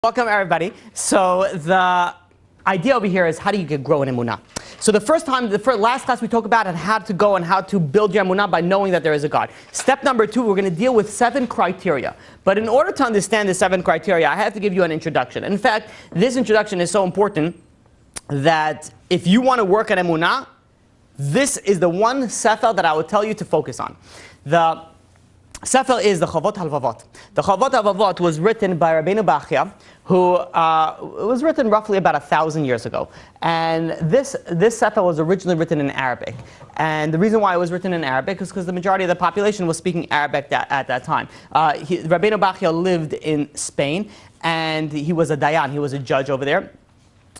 welcome everybody. So the idea over here is how do you grow in Emunah? So last class we talked about how to go and how to build your Emunah by knowing that there is a God. Step number 2, we're going to deal with 7 criteria. But in order to understand the 7 criteria, I have to give you an introduction. In fact, this introduction is so important that if you want to work at Emunah, this is the one sefer that I would tell you to focus on. The sefer is the Chavot HaLevavot. The Chavot HaLevavot was written by Rabbeinu Bachya, who was written roughly about 1,000 years ago. And this sefer was originally written in Arabic. And the reason why it was written in Arabic is because the majority of the population was speaking Arabic at that time. Rabbeinu Bachya lived in Spain, and he was a dayan, he was a judge over there.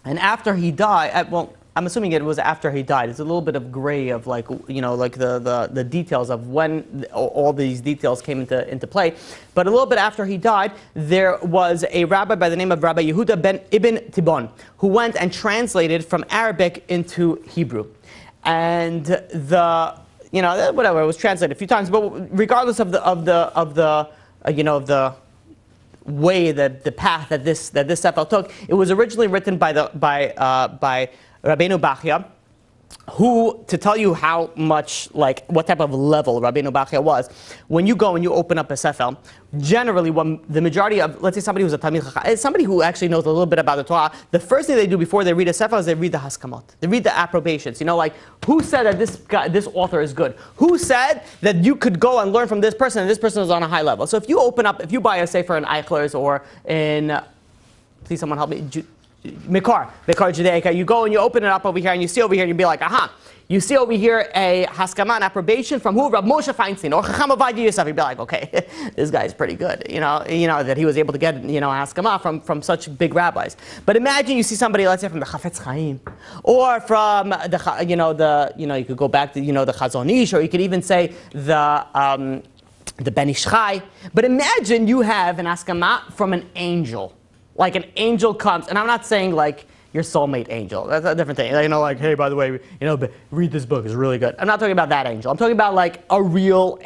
And after he died, I'm assuming it was after he died. It's a little bit of gray of the details of when all these details came into play. But a little bit after he died, there was a rabbi by the name of Rabbi Yehuda ben Ibn Tibon who went and translated from Arabic into Hebrew. And whatever, it was translated a few times. But regardless of the way that the path that this sefer took, it was originally written by Rabbeinu Bachya, who, to tell you how much, what type of level Rabbeinu Bachya was, when you go and you open up a sefer, generally, when the majority of, let's say somebody who's a Talmid Chacham, somebody who actually knows a little bit about the Torah, the first thing they do before they read a sefer is they read the Haskamot. They read the approbations. Who said that this author is good? Who said that you could go and learn from this person and this person is on a high level? So if you buy a sefer in Eichler's or in, please someone help me, Mikar Judaica, you go and you open it up over here and you see over here and you be like, aha, you see over here a Haskama, an approbation from who? Rab Moshe Feinstein or Chacham Ovadia Yosef. You'd be like, okay, this guy's pretty good, that he was able to get, Haskama from such big rabbis. But imagine you see somebody, let's say from the Chafetz Chaim, or from you could go back to, the Chazon Ish, or you could even say the Ben Ish Chai. But imagine you have an Haskama from an angel. Like an angel comes, and I'm not saying your soulmate angel. That's a different thing. Hey, by the way, read this book, it's really good. I'm not talking about that angel. I'm talking about a real,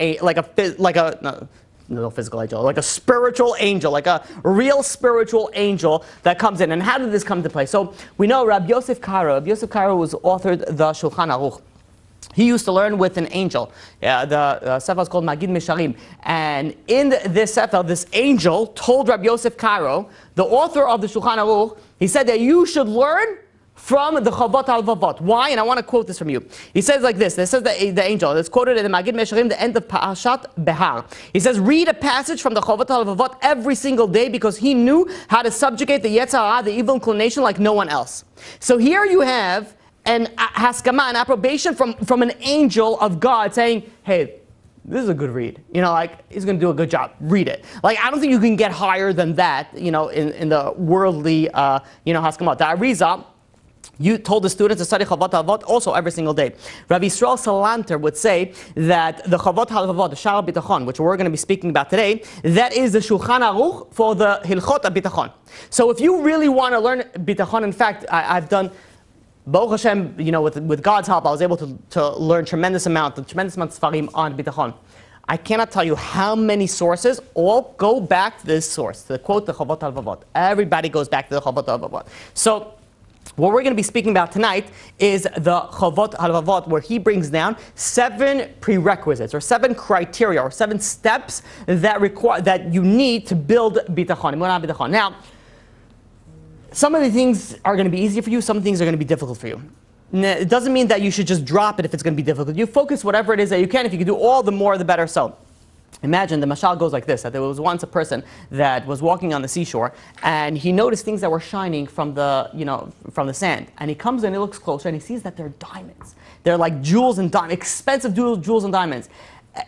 no physical angel, like a spiritual angel, like a real spiritual angel that comes in. And how did this come to play? So we know Rabbi Yosef Karo. Rabbi Yosef Karo was authored the Shulchan Aruch. He used to learn with an angel. The sefer is called Magid Mesharim. And in this sefer, this angel told Rabbi Yosef Karo, the author of the Shulchan Aruch, he said that you should learn from the Chavot HaLevavot. Why? And I want to quote this from you. He says like this. This says the angel. It's quoted in the Magid Mesharim, the end of Parashat Behar. He says, read a passage from the Chavot HaLevavot every single day because he knew how to subjugate the Yetzer Hara, the evil inclination, like no one else. So here you have an haskama, an approbation from an angel of God saying, hey, this is a good read. He's going to do a good job. Read it. I don't think you can get higher than that, in the worldly, haskama. The Arizal, you told the students to study Chavot HaLevavot also every single day. Rabbi Yisrael Salanter would say that the Chavot HaLevavot, the Sha'ar Bitachon, which we're going to be speaking about today, that is the Shulchan Aruch for the Hilchot Bitachon. So if you really want to learn Bitachon, in fact, I've done, Baruch Hashem, with God's help, I was able to learn tremendous amount of Sfarim on Bitachon. I cannot tell you how many sources all go back to this source, to quote the Chavot HaLevavot. Everybody goes back to the Chavot HaLevavot. So what we're going to be speaking about tonight is the Chavot HaLevavot, where he brings down 7 prerequisites, or 7 criteria, or 7 steps that you need to build Bitachon, Emunah Bitachon. Now, some of the things are going to be easy for you, some things are going to be difficult for you. It doesn't mean that you should just drop it if it's going to be difficult. You focus whatever it is that you can. If you can do all, the more the better. So imagine the mashal goes like this, that there was once a person that was walking on the seashore and he noticed things that were shining from the sand. And he comes in, he looks closer, and he sees that they're diamonds. They're like jewels and diamonds, expensive jewels and diamonds.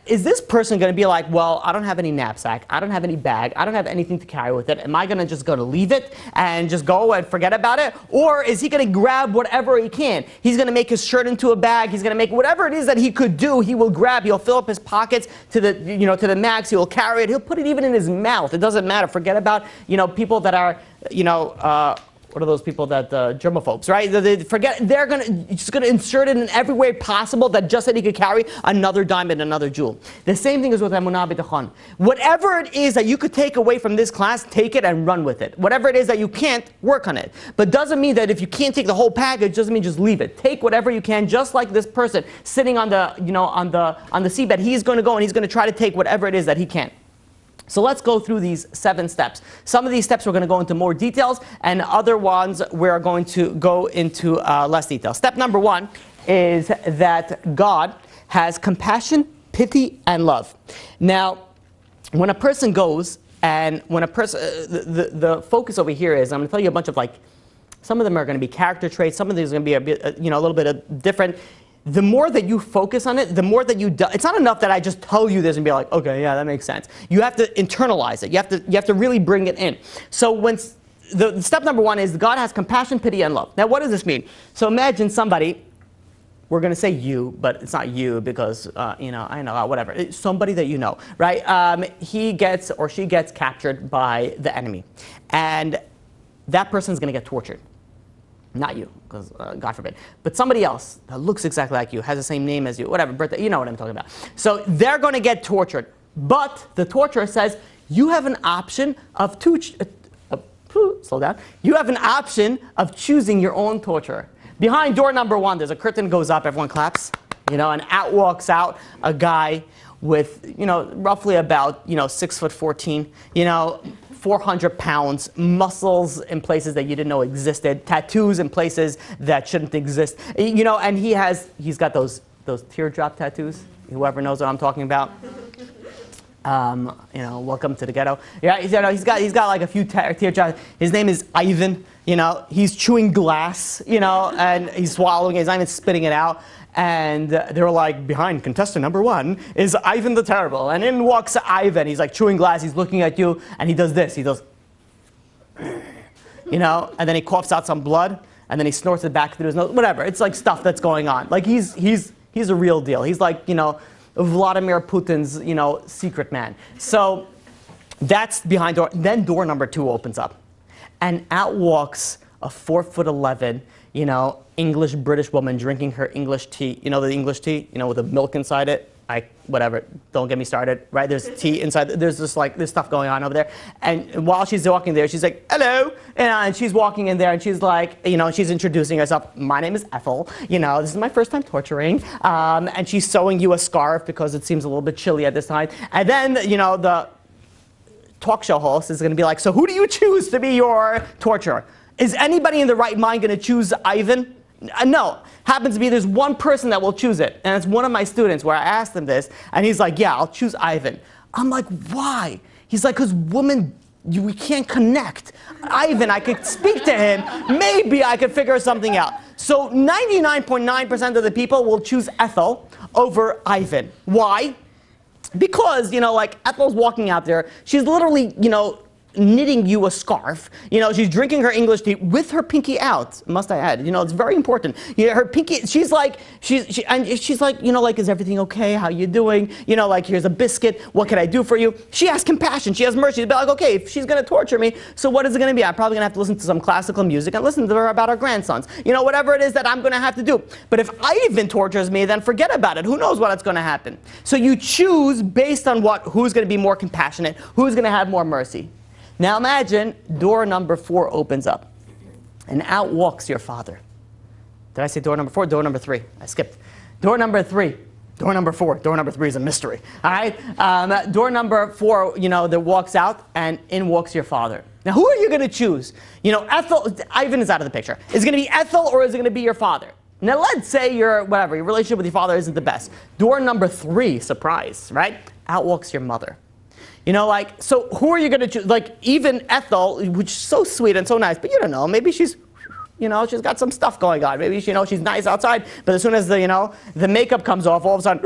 Is this person going to be like, well, I don't have any knapsack, I don't have any bag, I don't have anything to carry with it. Am I going to just leave it and just go and forget about it? Or is he going to grab whatever he can? He's going to make his shirt into a bag. He's going to make whatever it is that he could do, he will grab. He'll fill up his pockets to the max. He will carry it. He'll put it even in his mouth. It doesn't matter. Forget about, people that are, what are those people that germaphobes, right? They forget, just gonna insert it in every way possible that just that he could carry another diamond, another jewel. The same thing is with Emunah Bitachon. Whatever it is that you could take away from this class, take it and run with it. Whatever it is that you can't, work on it. But doesn't mean that if you can't take the whole package, doesn't mean just leave it. Take whatever you can, just like this person sitting on the, on the seabed. He's going to go and he's going to try to take whatever it is that he can. So let's go through these 7 steps. Some of these steps we're going to go into more details, and other ones we're going to go into less detail. Step number 1 is that God has compassion, pity, and love. Now, when a person goes, and when a person, the focus over here is, I'm going to tell you a bunch of some of them are going to be character traits, some of these are going to be a bit, a little bit of different. The more that you focus on it, the more that you do. It's not enough that I just tell you this and be like, okay, yeah, that makes sense. You have to internalize it. You have to really bring it in. So when the step number 1 is God has compassion, pity, and love. Now, what does this mean? So imagine somebody. We're going to say you, but it's not you because I know whatever. It's somebody that you know, right? He gets or she gets captured by the enemy, and that person's going to get tortured. Not you, because God forbid. But somebody else that looks exactly like you, has the same name as you, whatever, birthday, you know what I'm talking about. So they're going to get tortured. But the torturer says, you have an option of slow down. You have an option of choosing your own torturer. Behind door number 1, there's a curtain goes up, everyone claps, and out walks out a guy with, roughly about, 6'14", 400 pounds, muscles in places that you didn't know existed, tattoos in places that shouldn't exist, and he's got those teardrop tattoos. Whoever knows what I'm talking about. Welcome to the ghetto. Yeah, he's got like a few teardrops. His name is Ivan. He's chewing glass. And he's swallowing it. He's not even spitting it out. And they were like, behind contestant number 1 is Ivan the Terrible. And in walks Ivan. He's like chewing glass. He's looking at you, and he does this. He goes, and then he coughs out some blood, and then he snorts it back through his nose. Whatever. It's like stuff that's going on. Like he's a real deal. He's like Vladimir Putin's secret man. So that's behind door. Then door number 2 opens up, and out walks a 4'11", English British woman drinking her English tea. The English tea, with the milk inside it. Whatever, don't get me started, right? There's tea inside, there's just there's stuff going on over there. And while she's walking there, she's like, hello. And she's walking in there and she's like, she's introducing herself. My name is Ethel. This is my first time torturing. And she's sewing you a scarf because it seems a little bit chilly at this time. And then, the talk show host is going to be like, so who do you choose to be your torturer? Is anybody in the right mind going to choose Ivan? No. Happens to be there's one person that will choose it. And it's one of my students where I asked him this. And he's like, yeah, I'll choose Ivan. I'm like, why? He's like, because women, we can't connect. Ivan, I could speak to him. Maybe I could figure something out. So 99.9% of the people will choose Ethel over Ivan. Why? Because, Ethel's walking out there. She's literally, knitting you a scarf. She's drinking her English tea with her pinky out, must I add. It's very important. Her pinky, she's like, she's like, is everything okay? How you doing? Here's a biscuit. What can I do for you? She has compassion. She has mercy. She's like, okay, if she's going to torture me, so what is it going to be? I'm probably going to have to listen to some classical music and listen to her about her grandsons. Whatever it is that I'm going to have to do. But if Ivan tortures me, then forget about it. Who knows what's going to happen? So you choose based on who's going to be more compassionate, who's going to have more mercy. Now imagine door number 4 opens up, and out walks your father. Did I say door number 4? Door number 3. I skipped. Door number 3. Door number 4. Door number 3 is a mystery. All right. Door number 4, that walks out, and in walks your father. Now, who are you going to choose? Ethel. Ivan is out of the picture. Is it going to be Ethel or is it going to be your father? Now, let's say your relationship with your father isn't the best. Door number 3, surprise, right? Out walks your mother. So who are you going to choose? Even Ethel, which is so sweet and so nice, but you don't know, maybe she's, she's got some stuff going on. Maybe, she's nice outside, but as soon as the makeup comes off, all of a sudden,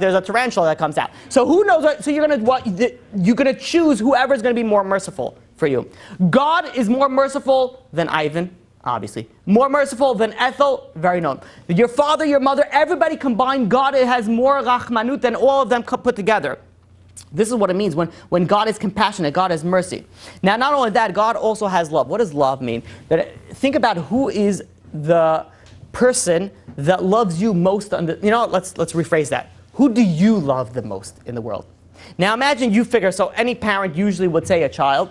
there's a tarantula that comes out. So who knows what, so you're going to choose whoever's going to be more merciful for you. God is more merciful than Ivan. Obviously. More merciful than Ethel, very known. Your father, your mother, everybody combined, God has more rachmanut than all of them put together. This is what it means when God is compassionate, God has mercy. Now, not only that, God also has love. What does love mean? Think about who is the person that loves you most. Let's rephrase that. Who do you love the most in the world? Now, imagine you figure, so any parent usually would say a child.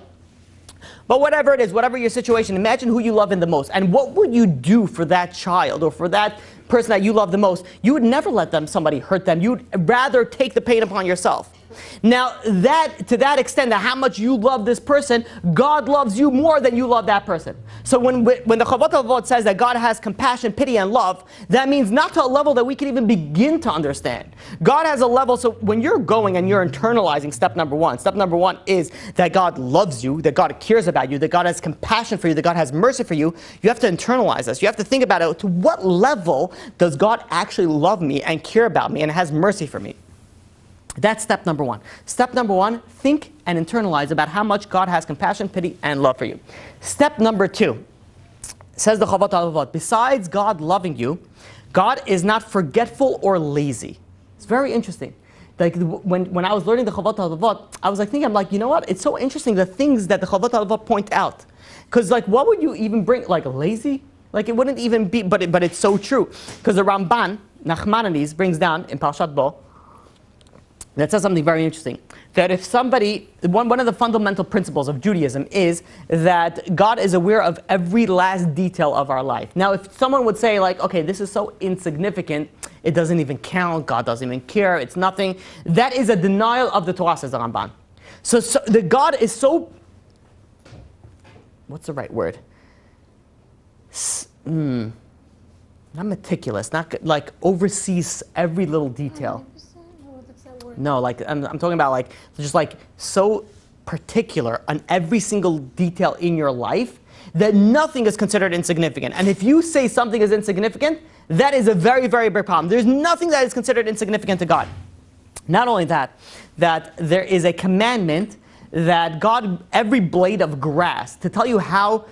But whatever it is, whatever your situation, imagine who you love in the most. And what would you do for that child or for that person that you love the most? You would never let somebody hurt them. You'd rather take the pain upon yourself. Now, to that extent, that how much you love this person, God loves you more than you love that person. So when the Chavot HaLevavot says that God has compassion, pity, and love, that means not to a level that we can even begin to understand. God has a level, so when you're going and you're internalizing step number one is that God loves you, that God cares about you, that God has compassion for you, that God has mercy for you. You have to internalize this. You have to think about it. To what level does God actually love me and care about me and has mercy for me? That's step number one. Step number one, think and internalize about how much God has compassion, pity, and love for you. Step number two, says the Chavot HaLevavot, besides God loving you, God is not forgetful or lazy. It's very interesting. Like when I was learning the Chavot HaLevavot, I was thinking, you know what? It's so interesting, the things that the Chavot HaLevavot point out. Because what would you even bring, lazy? It wouldn't even be, but it's so true. Because the Ramban, Nachmanides, brings down in Parashat Bo, that says something very interesting. That if somebody, one of the fundamental principles of Judaism is that God is aware of every last detail of our life. Now, if someone would say, okay, this is so insignificant, it doesn't even count, God doesn't even care, it's nothing, that is a denial of the Torah, says the Ramban. So the God is so, what's the right word? Not meticulous, not oversees every little detail. No, I'm talking about just so particular on every single detail in your life that nothing is considered insignificant. And if you say something is insignificant, that is a very, very big problem. There's nothing that is considered insignificant to God. Not only that there is a commandment that God, every blade of grass, to tell you how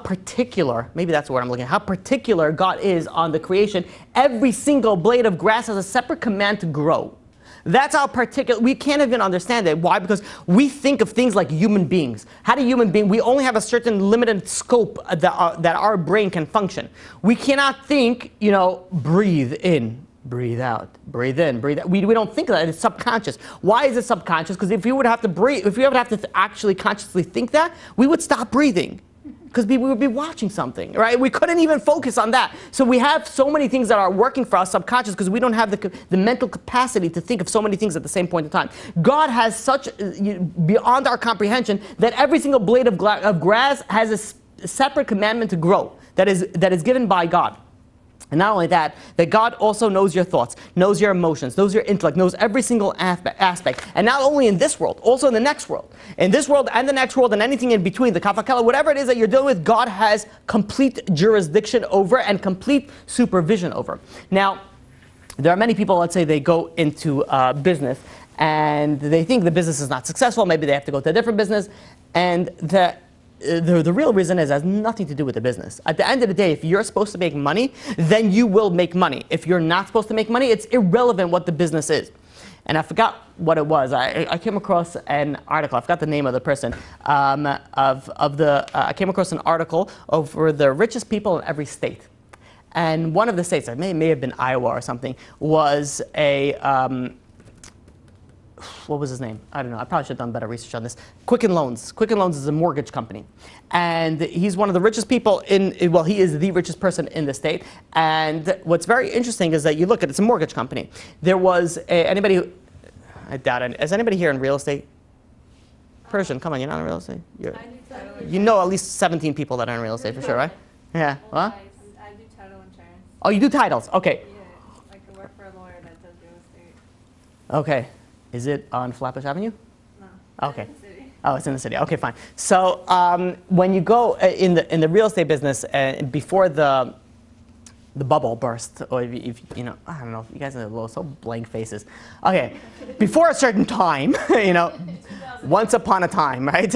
particular, maybe that's the word I'm looking at, how particular God is on the creation, every single blade of grass has a separate command to grow. That's how particular, we can't even understand it. Why? Because we think of things like human beings. How do human beings, we only have a certain limited scope that our brain can function. We cannot think, breathe in, breathe out, breathe in, breathe out. We don't think of that, it's subconscious. Why is it subconscious? Because if you would have to breathe, if you would have to actually consciously think that, we would stop breathing. Because we would be watching something, right? We couldn't even focus on that. So we have so many things that are working for us subconscious because we don't have the mental capacity to think of so many things at the same point in time. God has such, beyond our comprehension, that every single blade of grass has a separate commandment to grow that is given by God. And not only that God also knows your thoughts, knows your emotions, knows your intellect, knows every single aspect. And not only in this world, also in the next world. In this world and the next world and anything in between, the kafakela, whatever it is that you're dealing with, God has complete jurisdiction over and complete supervision over. Now, there are many people, let's say they go into business and they think the business is not successful, maybe they have to go to a different business, and the real reason has nothing to do with the business. At the end of the day, if you're supposed to make money, then you will make money. If you're not supposed to make money, it's irrelevant what the business is. And I forgot what it was. I came across an article. I forgot the name of the person. I came across an article over the richest people in every state. And one of the states, it may have been Iowa or something, was what was his name? I don't know. I probably should have done better research on this. Quicken Loans. Quicken Loans is a mortgage company. And he's one of the richest people he is the richest person in the state. And what's very interesting is that you look at it's a mortgage company. There was I doubt it. Is anybody here in real estate? Persian, come on, you're not in real estate? You know at least 17 people that are in real estate for sure, right? Yeah. What? I do title insurance. Oh, you do titles. Okay. Yeah, I work for a lawyer that does real estate. Okay. Is it on Flatbush Avenue? No. Okay. It's in the city. Oh, it's in the city. Okay, fine. So when you go in the real estate business, before the the bubble burst, or if you know, I don't know, you guys are so blank faces. Okay, before a certain time, you know, once upon a time, right?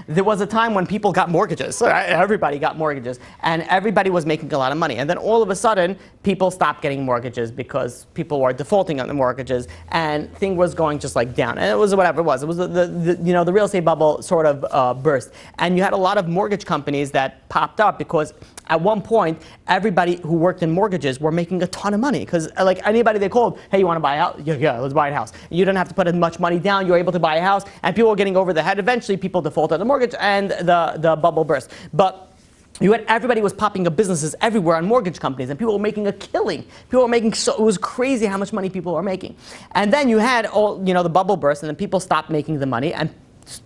There was a time when people got mortgages. Right? Everybody got mortgages, and everybody was making a lot of money. And then all of a sudden, people stopped getting mortgages because people were defaulting on the mortgages, and thing was going just like down. And it was whatever it was. It was the you know, the real estate bubble sort of burst, and you had a lot of mortgage companies that popped up because at one point, everybody who worked in mortgages were making a ton of money because, like, anybody they called, hey, you want to buy a house? Yeah, let's buy a house. You didn't have to put as much money down. You were able to buy a house, and people were getting over the head. Eventually, people defaulted on the mortgage, and the bubble burst. But you had everybody was popping up businesses everywhere on mortgage companies, and people were making a killing. People were making it was crazy how much money people were making. And then you had all, you know, the bubble burst, and then people stopped making the money, and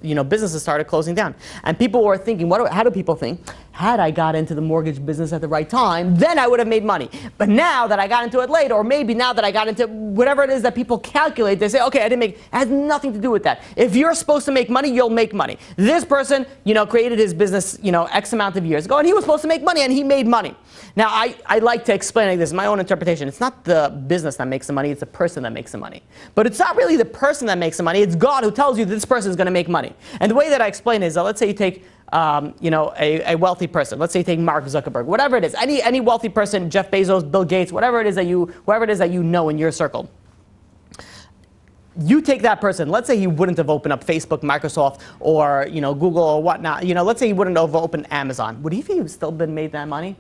you know, businesses started closing down. And people were thinking, how do people think? Had I got into the mortgage business at the right time, then I would have made money. But now that I got into it late, or maybe now that I got into whatever it is that people calculate, they say, okay, I didn't make, it has nothing to do with that. If you're supposed to make money, you'll make money. This person, you know, created his business, you know, X amount of years ago, and he was supposed to make money, and he made money. Now, I like to explain like this, my own interpretation. It's not the business that makes the money, it's the person that makes the money. But it's not really the person that makes the money, it's God who tells you that this person is going to make money. And the way that I explain it is, let's say you take you know, a wealthy person. Let's say you take Mark Zuckerberg, whatever it is, any wealthy person, Jeff Bezos, Bill Gates, whoever it is that you know in your circle. You take that person, let's say he wouldn't have opened up Facebook, Microsoft, or, you know, Google or whatnot. You know, let's say he wouldn't have opened Amazon. Would he have still been made that money?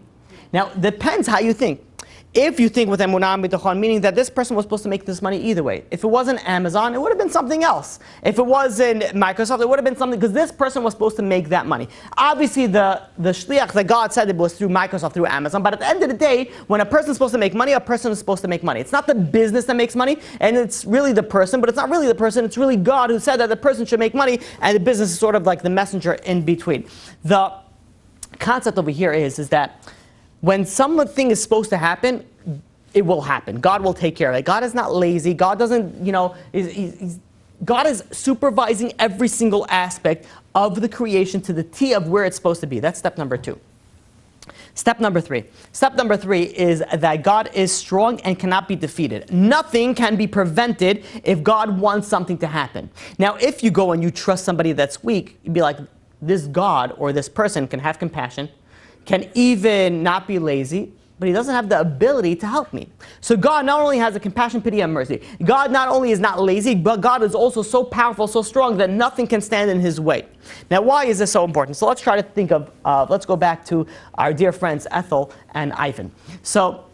Now, depends how you think. If you think with Emunah, Bitachon, meaning that this person was supposed to make this money either way. If it wasn't Amazon, it would have been something else. If it wasn't Microsoft, it would have been something, because this person was supposed to make that money. Obviously, the shliach that God said it was through Microsoft, through Amazon, but at the end of the day, when a person is supposed to make money, a person is supposed to make money. It's not the business that makes money, and it's really the person, but it's not really the person, it's really God who said that the person should make money, and the business is sort of like the messenger in between. The concept over here is that when something is supposed to happen, it will happen. God will take care of it. God is not lazy. God doesn't, you know, God is supervising every single aspect of the creation to the T of where it's supposed to be. That's step number 2. Step number 3. Step number 3 is that God is strong and cannot be defeated. Nothing can be prevented if God wants something to happen. Now, if you go and you trust somebody that's weak, you'd be like, this God or this person can have compassion, can even not be lazy, but he doesn't have the ability to help me. So God not only has a compassion, pity, and mercy. God not only is not lazy, but God is also so powerful, so strong that nothing can stand in his way. Now, why is this so important? So let's try to think of, let's go back to our dear friends Ethel and Ivan. So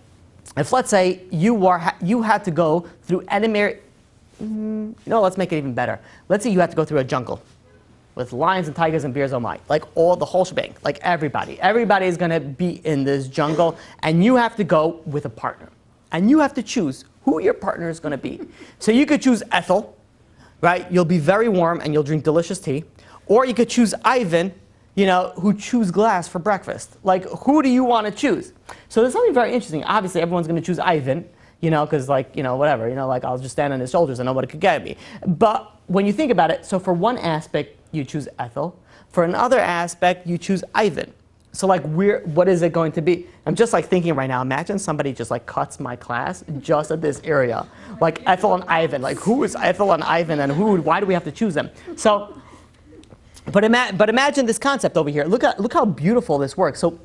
if, let's say, you had to go through enemy, no, let's make it even better. Let's say you had to go through a jungle with lions and tigers and bears, oh my, like the whole shebang, like everybody. Everybody is going to be in this jungle, and you have to go with a partner. And you have to choose who your partner is going to be. So you could choose Ethel, right? You'll be very warm and you'll drink delicious tea. Or you could choose Ivan, you know, who chews glass for breakfast. Like, who do you want to choose? So there's something very interesting. Obviously, everyone's going to choose Ivan, you know, because, like, you know, whatever, you know, like, I'll just stand on his shoulders and nobody could get me. But when you think about it, so for one aspect, you choose Ethel. For another aspect, you choose Ivan. So, like, what is it going to be? I'm just, like, thinking right now, imagine somebody just, like, cuts my class just at this area. Like, Ethel and Ivan. Like, who is Ethel and Ivan, and why do we have to choose them? So, but imagine this concept over here. Look how beautiful this works. So,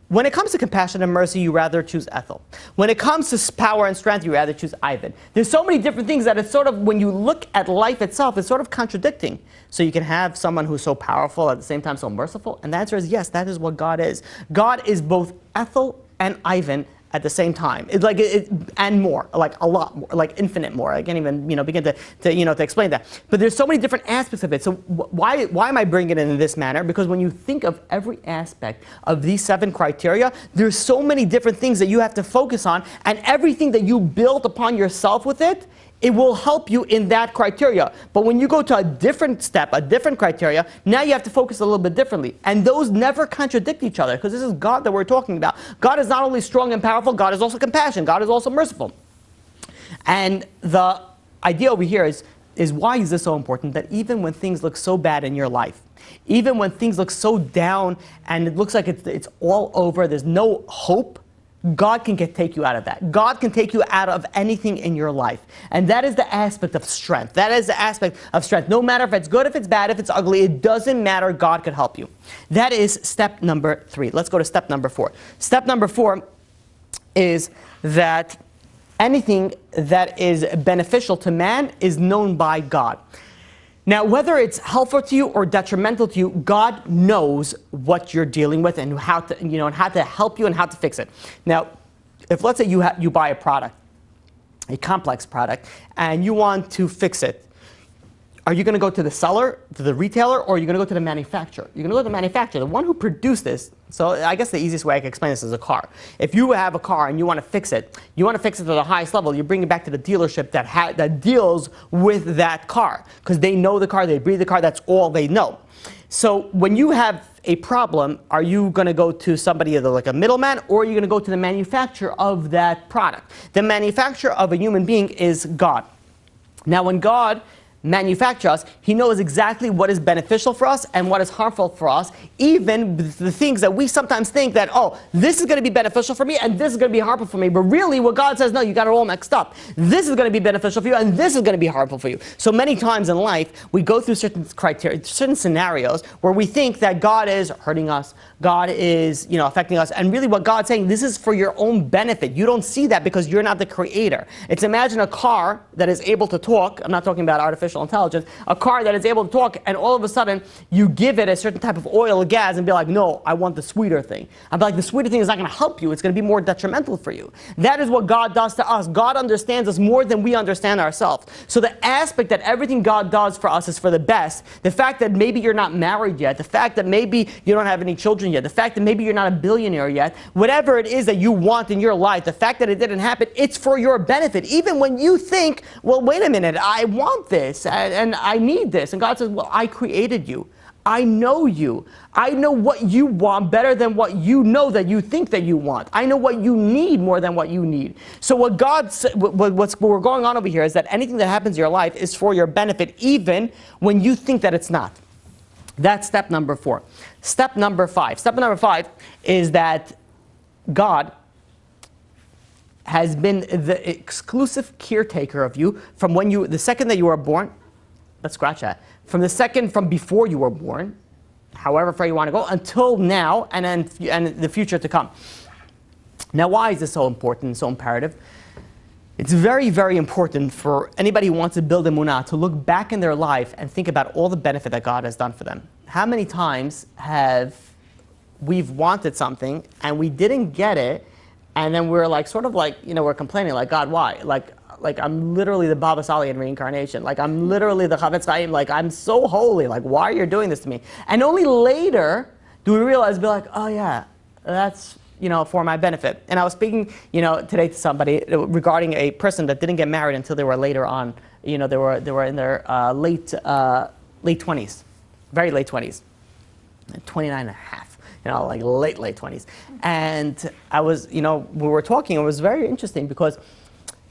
when it comes to compassion and mercy, you rather choose Ethel. When it comes to power and strength, you rather choose Ivan. There's so many different things that it's sort of, when you look at life itself, it's sort of contradicting. So you can have someone who's so powerful, at the same time so merciful. And the answer is yes, that is what God is. God is both Ethel and Ivan at the same time. It's like and more, like a lot more, like infinite more. I can't even, you know, begin to explain that. But there's so many different aspects of it. So why am I bringing it in this manner? Because when you think of every aspect of these 7 criteria, there's so many different things that you have to focus on, and everything that you build upon yourself with it, it will help you in that criteria. But when you go to a different step, a different criteria, now you have to focus a little bit differently. And those never contradict each other, because this is God that we're talking about. God is not only strong and powerful, God is also compassionate. God is also merciful. And the idea over here is why is this so important? That even when things look so bad in your life, even when things look so down and it looks like it's all over, there's no hope, God can take you out of that. God can take you out of anything in your life. And that is the aspect of strength. That is the aspect of strength. No matter if it's good, if it's bad, if it's ugly, it doesn't matter. God can help you. That is step number 3. Let's go to step number 4. Step number 4 is that anything that is beneficial to man is known by God. Now, whether it's helpful to you or detrimental to you, God knows what you're dealing with and how to, and how to help you and how to fix it. Now, if let's say you buy a product, a complex product, and you want to fix it, are you going to go to the seller, to the retailer, or are you going to go to the manufacturer? You're going to go to the manufacturer, the one who produced this. So I guess the easiest way I can explain this is a car. If you have a car and you want to fix it to the highest level, you bring it back to the dealership that deals with that car. Because they know the car, they breathe the car, that's all they know. So when you have a problem, are you going to go to somebody either like a middleman, or are you going to go to the manufacturer of that product? The manufacturer of a human being is God. Now when God manufacture us, he knows exactly what is beneficial for us and what is harmful for us, even the things that we sometimes think that, oh, this is going to be beneficial for me and this is going to be harmful for me. But really what God says, no, you got it all mixed up. This is going to be beneficial for you and this is going to be harmful for you. So many times in life, we go through certain criteria, certain scenarios where we think that God is hurting us, God is, affecting us, and really what God's saying, this is for your own benefit. You don't see that because you're not the creator. It's imagine a car that is able to talk. I'm not talking about artificial intelligence, a car that is able to talk, and all of a sudden you give it a certain type of oil or gas and be like, no, I want the sweeter thing. I'd be like, the sweeter thing is not going to help you. It's going to be more detrimental for you. That is what God does to us. God understands us more than we understand ourselves. So the aspect that everything God does for us is for the best, the fact that maybe you're not married yet, the fact that maybe you don't have any children yet, the fact that maybe you're not a billionaire yet, whatever it is that you want in your life, the fact that it didn't happen, it's for your benefit. Even when you think, well, wait a minute, I want this and I need this. And God says, well, I created you. I know you. I know what you want better than what you know that you think that you want. I know what you need more than what you need. So what we're going on over here is that anything that happens in your life is for your benefit, even when you think that it's not. That's step number 4. Step number 5. Step number 5 is that God has been the exclusive caretaker of you from the second that you were born. Let's scratch that. From before you were born, however far you want to go, until now, and the future to come. Now, why is this so important, so imperative? It's very, very important for anybody who wants to build Emunah to look back in their life and think about all the benefit that God has done for them. How many times have we've wanted something and we didn't get it, and then we're like, we're complaining, like, God, why? Like I'm literally the Baba Sali in reincarnation. Like I'm literally the Chavetz Chaim. Like I'm so holy. Like why are you doing this to me? And only later do we realize, be like, oh yeah, that's for my benefit. And I was speaking, today to somebody regarding a person that didn't get married until they were later on. They were in their late 20s, very late 20s, 29 and a half. Like late 20s. And I was, we were talking. It was very interesting because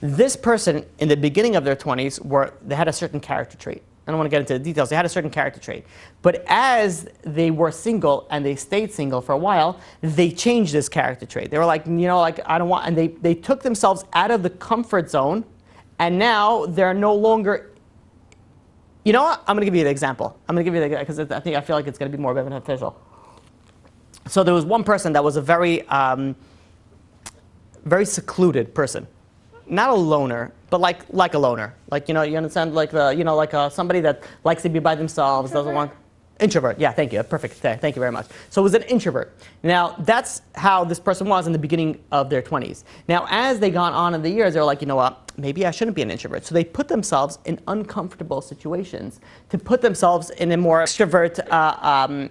this person, in the beginning of their 20s, they had a certain character trait. I don't want to get into the details. They had a certain character trait. But as they were single and they stayed single for a while, they changed this character trait. They were like, I don't want, and they took themselves out of the comfort zone, and now they're no longer, you know what? I'm going to give you the example. I'm going to give you the, because I feel like it's going to be more beneficial. So there was one person that was a very, very secluded person. Not a loner, but like a loner. Like, you understand, like somebody that likes to be by themselves, doesn't want... Introvert, yeah, thank you, perfect, thank you very much. So it was an introvert. Now, that's how this person was in the beginning of their 20s. Now, as they gone on in the years, they were like, you know what, maybe I shouldn't be an introvert. So they put themselves in uncomfortable situations to put themselves in a more extrovert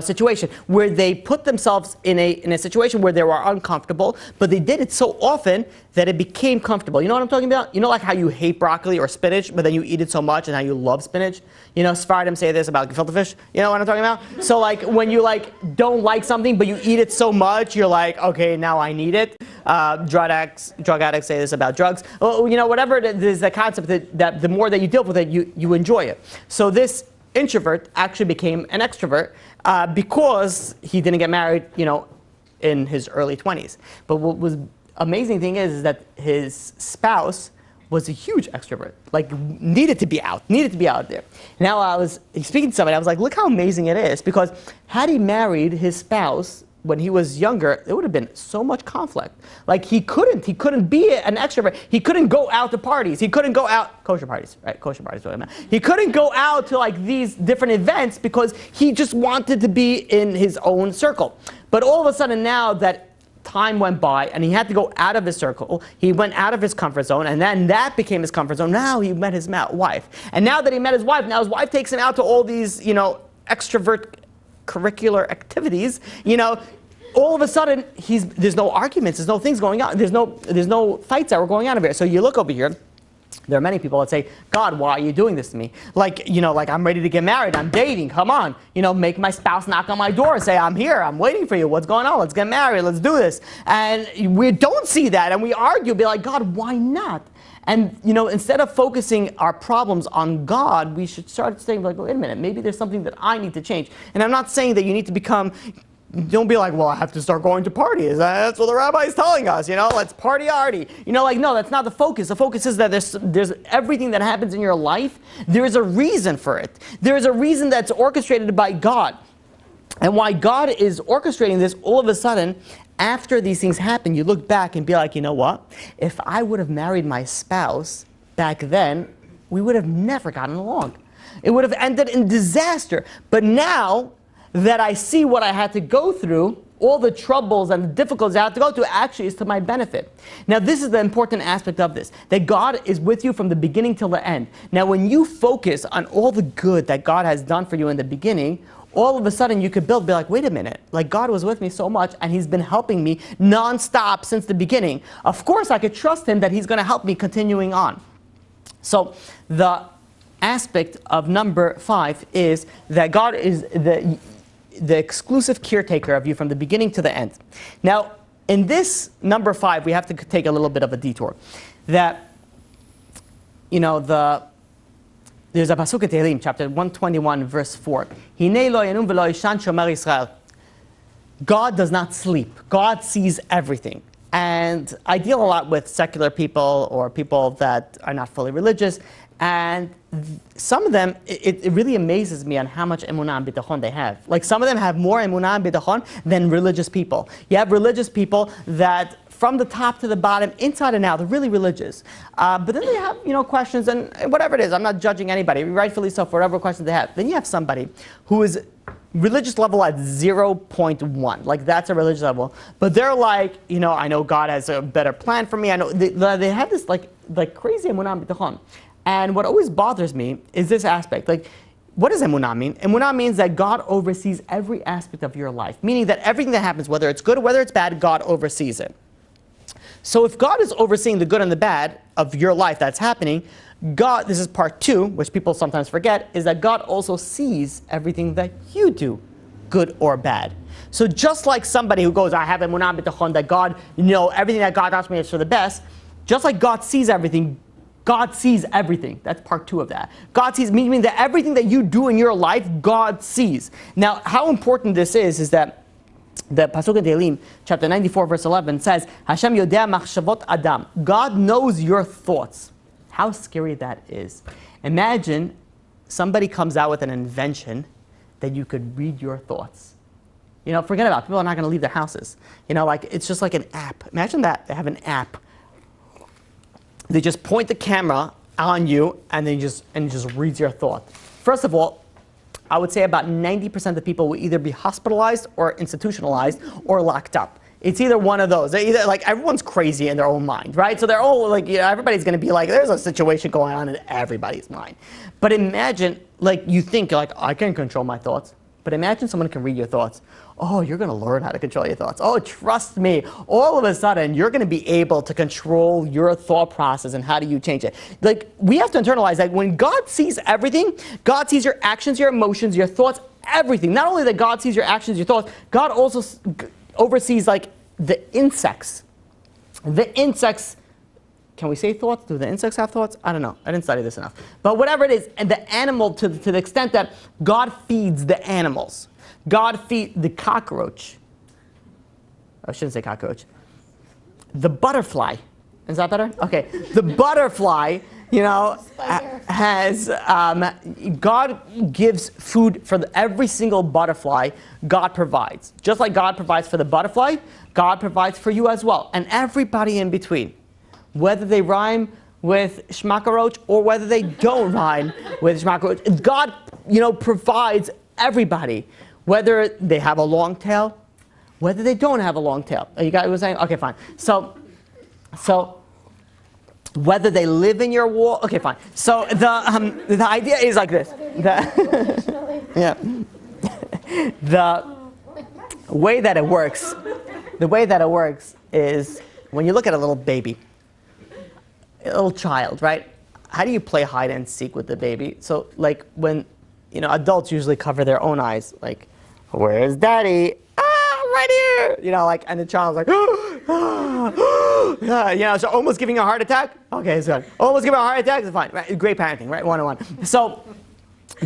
situation where they put themselves in a situation where they were uncomfortable, but they did it so often that it became comfortable. You know what I'm talking about? Like how you hate broccoli or spinach, but then you eat it so much, and how you love spinach. Sephardim say this about gefilte fish. You know what I'm talking about? So like when you don't like something, but you eat it so much, you're like, okay, now I need it. Drug addicts say this about drugs. Whatever it is, the concept that the more that you deal with it, you enjoy it. So this introvert actually became an extrovert because he didn't get married, in his early 20s. But what was amazing thing is that his spouse was a huge extrovert, like needed to be out there. Now I was speaking to somebody, I was like, look how amazing it is, because had he married his spouse when he was younger, it would have been so much conflict. Like he couldn't be an extrovert. He couldn't go out to parties. He couldn't go out, kosher parties, right? Kosher parties, what I meant. He couldn't go out to like these different events because he just wanted to be in his own circle. But all of a sudden now that time went by and he had to go out of his circle, he went out of his comfort zone, and then that became his comfort zone. Now he met his wife. And now that he met his wife, now his wife takes him out to all these, extrovert curricular activities, all of a sudden there's no arguments, there's no things going on, there's no fights that were going on over here. So you look over here, there are many people that say, God, why are you doing this to me? Like I'm ready to get married, I'm dating, come on. Make my spouse knock on my door and say, I'm here, I'm waiting for you, what's going on? Let's get married, let's do this. And we don't see that, and we argue, be like, God, why not? And, instead of focusing our problems on God, we should start saying, like, wait a minute, maybe there's something that I need to change. And I'm not saying that you need to become, don't be like, well, I have to start going to parties. That's what the rabbi is telling us, let's party-arty. No, that's not the focus. The focus is that there's everything that happens in your life, there is a reason for it. There is a reason that's orchestrated by God. And why God is orchestrating this, all of a sudden, after these things happen, you look back and be like, you know what? If I would have married my spouse back then, we would have never gotten along. It would have ended in disaster. But now that I see what I had to go through, all the troubles and the difficulties I have to go through actually is to my benefit. Now this is the important aspect of this, that God is with you from the beginning till the end. Now when you focus on all the good that God has done for you in the beginning, all of a sudden you could be like, wait a minute, like God was with me so much and He's been helping me non-stop since the beginning. Of course I could trust Him that He's going to help me continuing on. So the aspect of number 5 is that God is the exclusive caretaker of you from the beginning to the end. Now, in this number 5, we have to take a little bit of a detour. That, there's a pasuk in Tehillim, chapter 121, verse 4. Hinei lo yanum v'lo yishan shomer Yisrael. God does not sleep. God sees everything. And I deal a lot with secular people or people that are not fully religious. And some of them, it really amazes me on how much Emunah and Bitachon they have. Like some of them have more Emunah and Bitachon than religious people. You have religious people that from the top to the bottom, inside and out, they're really religious. But then they have, questions and whatever it is. I'm not judging anybody, rightfully so, for whatever questions they have. Then you have somebody who is religious level at 0.1. Like that's a religious level. But they're like, I know God has a better plan for me. I know they have this like crazy Emunah and Bitachon. And what always bothers me is this aspect. Like, what does Emunah mean? Emunah means that God oversees every aspect of your life. Meaning that everything that happens, whether it's good or whether it's bad, God oversees it. So if God is overseeing the good and the bad of your life that's happening, God, this is part 2, which people sometimes forget, is that God also sees everything that you do, good or bad. So just like somebody who goes, I have Emunah Bitachon, that God, everything that God does for me is for the best, just like God sees everything, God sees everything. That's part 2 of that. God sees, meaning that everything that you do in your life, God sees. Now, how important this is that the pasuk in Tehillim, chapter 94, verse 11 says, Hashem yodea machshavot adam. God knows your thoughts. How scary that is. Imagine somebody comes out with an invention that you could read your thoughts. Forget about it. People are not going to leave their houses. It's just like an app. Imagine that. They have an app. They just point the camera on you and then just reads your thought. First of all, I would say about 90% of the people will either be hospitalized or institutionalized or locked up. It's either one of those. Either everyone's crazy in their own mind, right? So they're all everybody's going to be like, there's a situation going on in everybody's mind. But imagine, you think, I can't control my thoughts. But imagine someone can read your thoughts. Oh, you're going to learn how to control your thoughts. Oh, trust me. All of a sudden, you're going to be able to control your thought process and how do you change it. We have to internalize that when God sees everything, God sees your actions, your emotions, your thoughts, everything. Not only that God sees your actions, your thoughts, God also oversees the insects. The insects, can we say thoughts? Do the insects have thoughts? I don't know. I didn't study this enough. But whatever it is, and the animal to the extent that God feeds the animals. God feeds the cockroach. I shouldn't say cockroach. The butterfly. Is that better? Okay. The butterfly, has, God gives food for every single butterfly. God provides. Just like God provides for the butterfly, God provides for you as well. And everybody in between. Whether they rhyme with shmakaroach or whether they don't rhyme with shmakaroach. God, provides everybody. Whether they have a long tail, whether they don't have a long tail. You guys were saying? Okay, fine. So whether they live in your wall. Okay, fine. So the idea is like this. The way that it works. The way that it works is when you look at a little baby, a little child, right? How do you play hide and seek with the baby? So like when adults usually cover their own eyes, like, where's daddy? Right here, and the child's like, so almost giving a heart attack. Okay, it's good. Almost giving a heart attack is fine. Right? Great parenting, right? 101. So,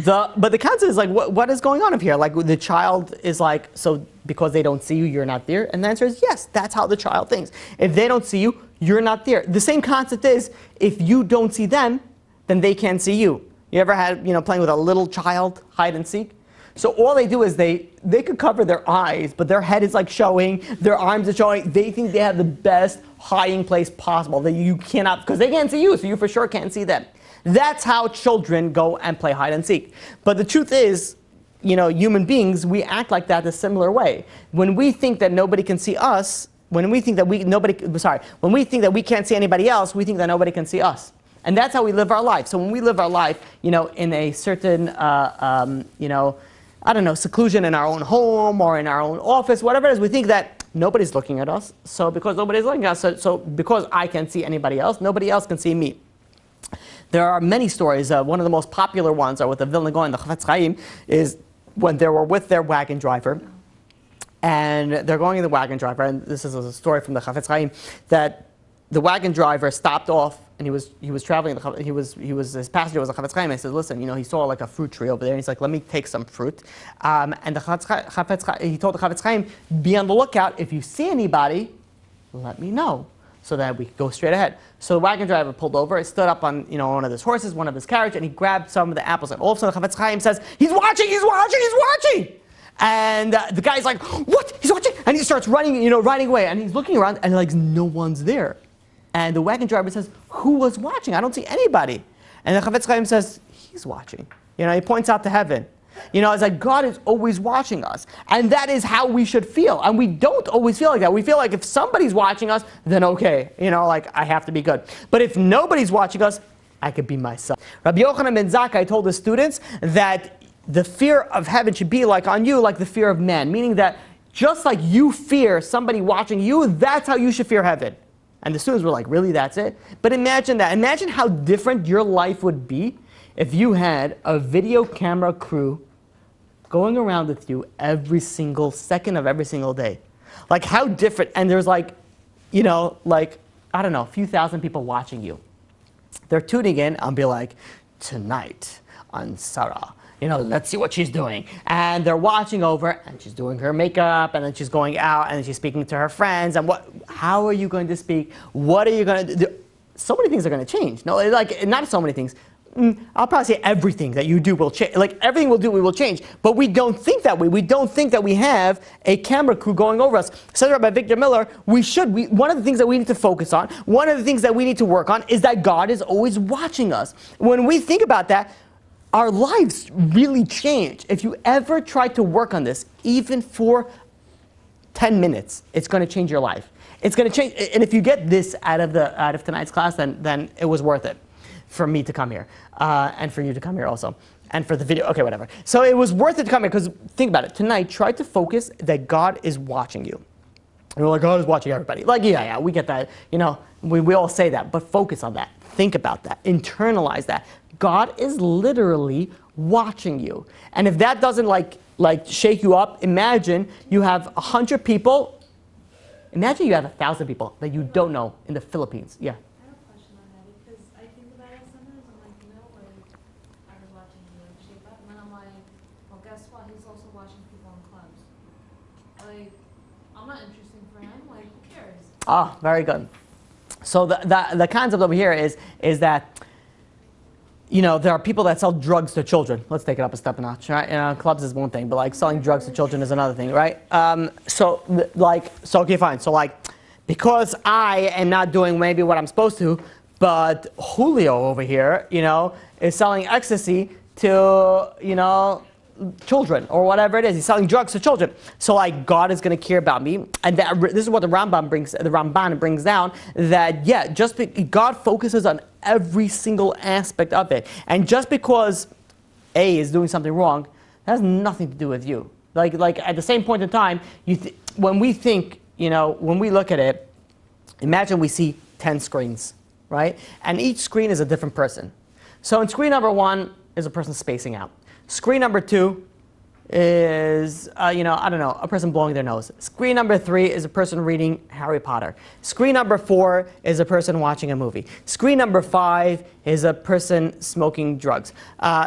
but the concept is like, what is going on up here? Like the child is like, so because they don't see you, you're not there. And the answer is yes. That's how the child thinks. If they don't see you, you're not there. The same concept is if you don't see them, then they can't see you. You ever had playing with a little child hide and seek? So all they do is they could cover their eyes, but their head is like showing, their arms are showing. They think they have the best hiding place possible that you cannot, because they can't see you, so you for sure can't see them. That's how children go and play hide and seek. But the truth is, human beings, we act like that a similar way. When we think that nobody can see us, when we think that we can't see anybody else, we think that nobody can see us. And that's how we live our life. So when we live our life, in a certain, seclusion in our own home or in our own office, whatever it is, we think that nobody's looking at us. So because nobody's looking at us, so because I can't see anybody else, nobody else can see me. There are many stories. One of the most popular ones are with the Vilna Gaon, the Chafetz Chaim, is when they were with their wagon driver. And they're going in the wagon driver, and this is a story from the Chafetz Chaim, that the wagon driver stopped off, and he was traveling. His passenger was a Chafetz Chaim. He said, "Listen, he saw like a fruit tree over there." And he's like, "Let me take some fruit." And he told the Chafetz Chaim, "Be on the lookout. If you see anybody, let me know, so that we could go straight ahead." So the wagon driver pulled over. He stood up on one of his horses, one of his carriage, and he grabbed some of the apples. And all of a sudden, the Chafetz Chaim says, "He's watching! He's watching! He's watching!" And the guy's like, "What? He's watching!" And he starts running, riding away. And he's looking around, and like no one's there. And the wagon driver says, "Who was watching? I don't see anybody." And the Chafetz Chaim says, "He's watching." He points out to heaven. It's like God is always watching us. And that is how we should feel. And we don't always feel like that. We feel like if somebody's watching us, then okay, like I have to be good. But if nobody's watching us, I could be myself. Rabbi Yochanan ben Zakkai told his students that the fear of heaven should be like on you, like the fear of man. Meaning that just like you fear somebody watching you, that's how you should fear heaven. And the students were like, really, that's it? But imagine that. Imagine how different your life would be if you had a video camera crew going around with you every single second of every single day. Like how different, and there's like, a few thousand people watching you. They're tuning in and be like, tonight on Sarah, let's see what she's doing. And they're watching over, and she's doing her makeup, and then she's going out, and then she's speaking to her friends. And how are you going to speak? What are you going to do? So many things are going to change. No, like not so many things. I'll probably say everything that you do will change. Like everything we'll do, we will change. But we don't think that way. We don't think that we have a camera crew going over us. Said Rabbi Victor Miller, one of the things that we need to focus on, one of the things that we need to work on is that God is always watching us. When we think about that, our lives really change. If you ever try to work on this, even for 10 minutes, it's going to change your life. It's going to change. And if you get this out of tonight's class, then it was worth it for me to come here, and for you to come here also, and for the video. Okay, whatever. So it was worth it to come here because think about it. Tonight, try to focus that God is watching you. And we're like, God is watching everybody. Like, yeah, we get that. We all say that, but focus on that. Think about that. Internalize that. God is literally watching you. And if that doesn't like shake you up, imagine you have 100 people. Imagine you have 1,000 people that you don't know in the Philippines. Yeah. I have a question on that because I think about it sometimes. I'm like, I was watching you shape up, and then I'm like, well, guess what? He's also watching people in clubs. Like, I'm not interesting for him. Ah, very good. So the concept over here is that, you know, there are people that sell drugs to children. Let's take it up a step a notch, right? You know, clubs is one thing, but like selling drugs to children is another thing, right? So okay, fine. So like, because I am not doing maybe what I'm supposed to, but Julio over here, you know, is selling ecstasy to, you know, children or whatever it is. He's selling drugs to children. So like God is going to care about me, and this is what the Ramban brings down, that yeah, God focuses on every single aspect of it, and just because A is doing something wrong, that has nothing to do with you. Like at the same point in time, when we think, you know, when we look at it, imagine we see 10 screens, right? And each screen is a different person. So in screen number 1 is a person spacing out. Screen number 2 is, you know, I don't know, a person blowing their nose. Screen number 3 is a person reading Harry Potter. Screen number 4 is a person watching a movie. Screen number 5 is a person smoking drugs.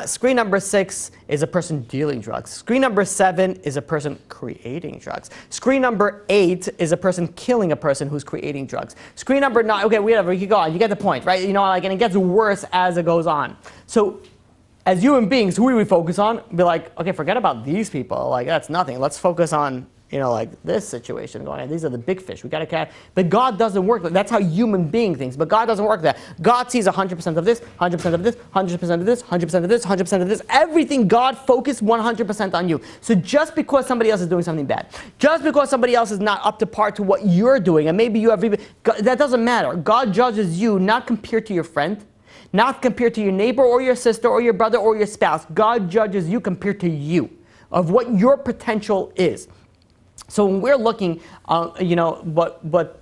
Screen number 6 is a person dealing drugs. Screen number 7 is a person creating drugs. Screen number 8 is a person killing a person who's creating drugs. Screen number 9, okay, whatever, you can go on, you get the point, right? You know, like, and it gets worse as it goes on. So, as human beings, who do we focus on? Be like, okay, forget about these people. Like, that's nothing. Let's focus on, you know, like this situation going on. These are the big fish. We got to catch. But God doesn't work. That's how human being thinks. But God doesn't work that. God sees 100% of this, 100% of this, 100% of this, 100% of this, 100% of this. Everything, God focused 100% on you. So just because somebody else is doing something bad, just because somebody else is not up to par to what you're doing, and maybe you have, that doesn't matter. God judges you not compared to your friend, not compared to your neighbor or your sister or your brother or your spouse. God judges you compared to you, of what your potential is. So when we're looking, you know, what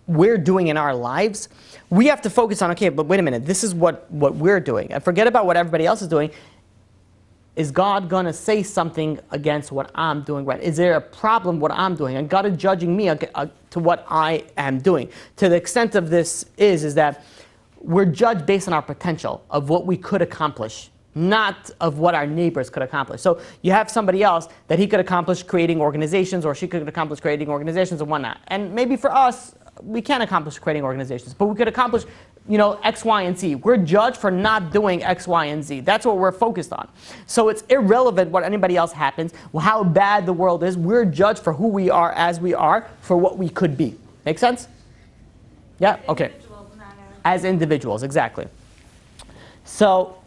we're doing in our lives, we have to focus on, okay, but wait a minute, this is what we're doing. And forget about what everybody else is doing. Is God going to say something against what I'm doing right? Is there a problem with what I'm doing? And God is judging me to what I am doing. To the extent of this is that we're judged based on our potential of what we could accomplish, not of what our neighbors could accomplish. So you have somebody else that he could accomplish creating organizations, or she could accomplish creating organizations and whatnot. And maybe for us, we can't accomplish creating organizations, but we could accomplish, you know, X, Y, and Z. We're judged for not doing X, Y, and Z. That's what we're focused on. So it's irrelevant what anybody else happens, how bad the world is. We're judged for who we are as we are, for what we could be. Make sense? Yeah? Okay. As individuals, exactly. So,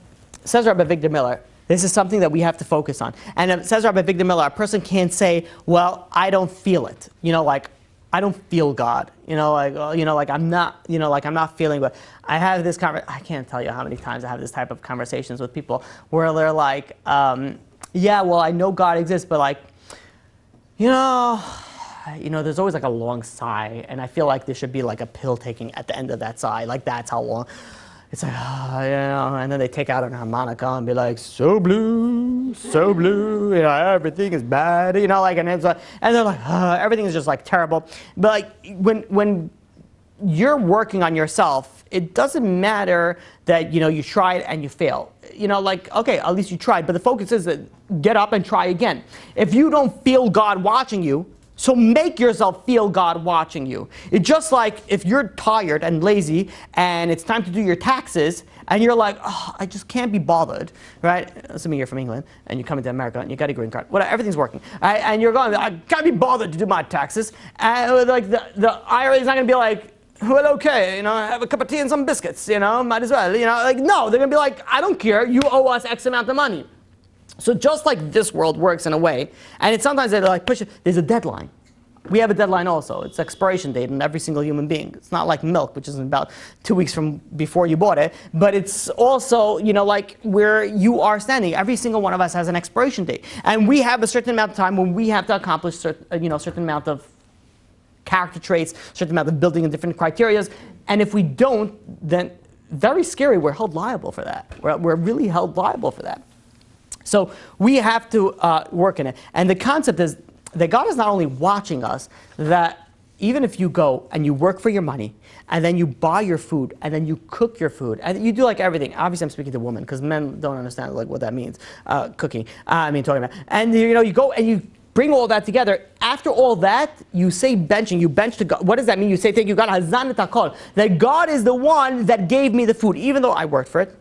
says Rabbi Victor Miller, this is something that we have to focus on. And it says Rabbi Victor Miller, a person can't say, well, I don't feel it. You know, like, I don't feel God. You know, like I'm not, you know, like I'm not feeling good. I have this I can't tell you how many times I have this type of conversations with people where they're like, yeah, well, I know God exists, but like, you know, there's always like a long sigh, and I feel like there should be like a pill taking at the end of that sigh. Like that's how long. It's like, you know, and then they take out an harmonica and be like, so blue, you know, everything is bad, you know, like, and it's like, and they're like, everything is just like terrible. But like when you're working on yourself, it doesn't matter that, you know, you tried and you failed. You know, like, okay, at least you tried, but the focus is that get up and try again. If you don't feel God watching you, so make yourself feel God watching you. It's just like if you're tired and lazy and it's time to do your taxes and you're like, oh, I just can't be bothered, right? Assuming you're from England and you come into America and you got a green card, whatever, everything's working, right? And you're going, I can't be bothered to do my taxes. And like the IRA is not going to be like, well, okay, you know, have a cup of tea and some biscuits, you know, might as well, you know, like, no, they're going to be like, I don't care, you owe us X amount of money. So just like this world works in a way, and it's sometimes they like push it, there's a deadline. We have a deadline also. It's expiration date in every single human being. It's not like milk, which is about 2 weeks from before you bought it, but it's also, you know, like where you are standing. Every single one of us has an expiration date, and we have a certain amount of time when we have to accomplish certain amount of character traits, certain amount of building and different criterias, and if we don't, then very scary, we're held liable for that. We're really held liable for that. So we have to work in it. And the concept is that God is not only watching us, that even if you go and you work for your money, and then you buy your food, and then you cook your food, and you do like everything. Obviously, I'm speaking to women, because men don't understand like what that means, cooking. Talking about. And you know, you go and you bring all that together. After all that, you say benching. You bench to God. What does that mean? You say thank you, God. Hazan et hakol. That God is the one that gave me the food, even though I worked for it.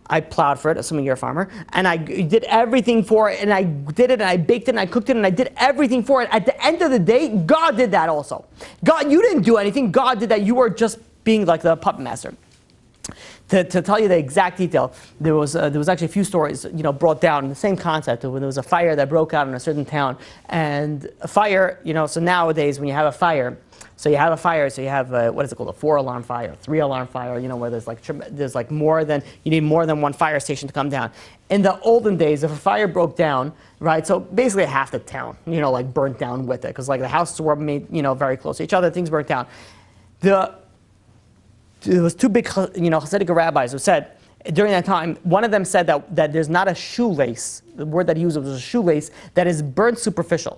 I plowed for it, assuming you're a farmer, and I did everything for it, and I did it, and I baked it, and I cooked it, and I did everything for it. At the end of the day, God did that also. God, you didn't do anything. God did that. You were just being like the puppet master. To tell you the exact detail, there was actually a few stories, brought down the same concept when there was a fire that broke out in a certain town, and a fire, so nowadays when you have a fire, so you have what is it called, a 4-alarm fire, 3-alarm fire, where there's like you need more than one fire station to come down. In the olden days, if a fire broke down, right, so basically half the town, like burnt down with it, because like the houses were made, very close to each other, things burnt down. There was two big, Hasidic rabbis who said, during that time, one of them said that there's not a shoelace, the word that he used was a shoelace, that is burnt superficial,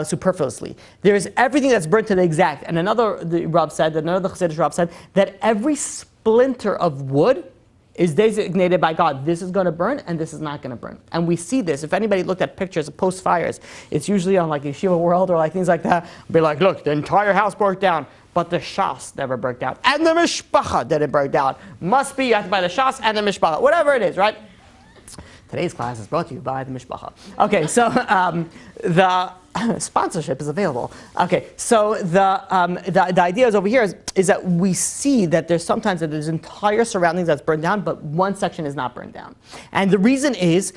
superfluously. There's everything that's burnt to the exact. And another Hasidic Rab said that every splinter of wood is designated by God. This is going to burn and this is not going to burn. And we see this. If anybody looked at pictures of post-fires, it's usually on like Yeshiva World or like things like that. Be like, look, the entire house burnt down. But the shas never burnt down. And the mishpacha didn't burn down. Must be, you have to buy the shas and the mishpacha. Whatever it is, right? Today's class is brought to you by the mishpacha. Okay, so the sponsorship is available. Okay, so the idea is over here is that we see that there's sometimes that there's entire surroundings that's burned down, but one section is not burned down. And the reason is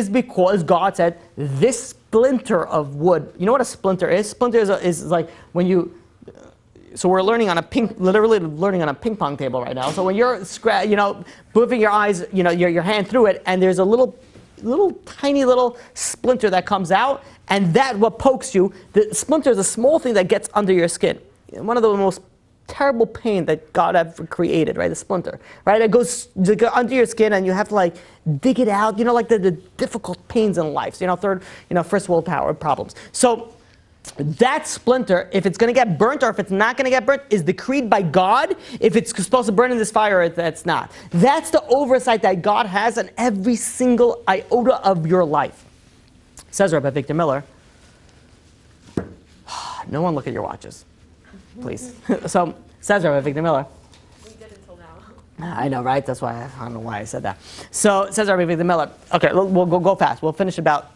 because God said, this splinter of wood, you know what a splinter is? Splinter is like when you... So we're learning on literally learning on a ping pong table right now. So when you're, moving your eyes, your hand through it, and there's a little tiny little splinter that comes out, and that what pokes you. The splinter is a small thing that gets under your skin. One of the most terrible pain that God ever created, right? The splinter, right? It goes under your skin, and you have to like dig it out. Like the difficult pains in life. So, first world power problems. So. That splinter, if it's going to get burnt or if it's not going to get burnt, is decreed by God. If it's supposed to burn in this fire, it's not. That's the oversight that God has on every single iota of your life. Says Rabbi Victor Miller. No one look at your watches, please. So, says Rabbi Victor Miller. We did until now. I know, right? That's why I don't know why I said that. So, says Rabbi Victor Miller. Okay, we'll go fast. We'll finish about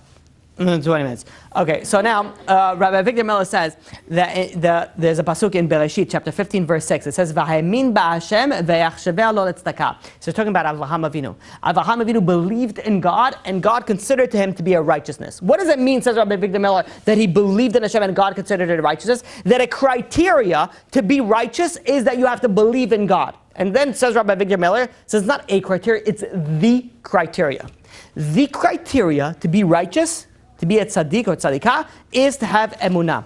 20 minutes. Okay, so now Rabbi Victor Miller says that there's a pasuk in Bereshit, chapter 15, verse 6. It says, "V'haemin ba'Hashem ve'yachshaveh lo letzedakah." So it's talking about Avraham Avinu. Avraham Avinu believed in God, and God considered to him to be a righteousness. What does it mean, says Rabbi Victor Miller, that he believed in Hashem and God considered it a righteousness? That a criteria to be righteous is that you have to believe in God. And then says Rabbi Victor Miller, says not a criteria, it's the criteria. The criteria to be righteous, to be a tzaddik or tzaddikah, is to have emunah.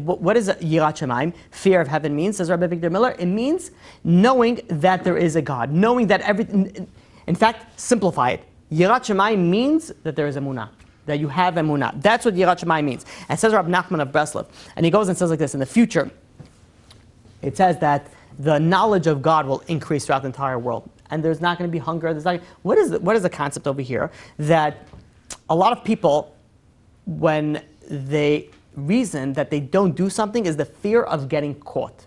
What does yirat shamayim, fear of heaven, mean? Says Rabbi Victor Miller. It means knowing that there is a God, knowing that everything. In fact, simplify it. Yirat shamayim means that there is emunah, that you have emunah. That's what yirat shamayim means. And says Rabbi Nachman of Breslov, and he goes and says like this: in the future, it says that the knowledge of God will increase throughout the entire world, and there's not going to be hunger. What is the concept over here? That a lot of people, when they reason that they don't do something, is the fear of getting caught.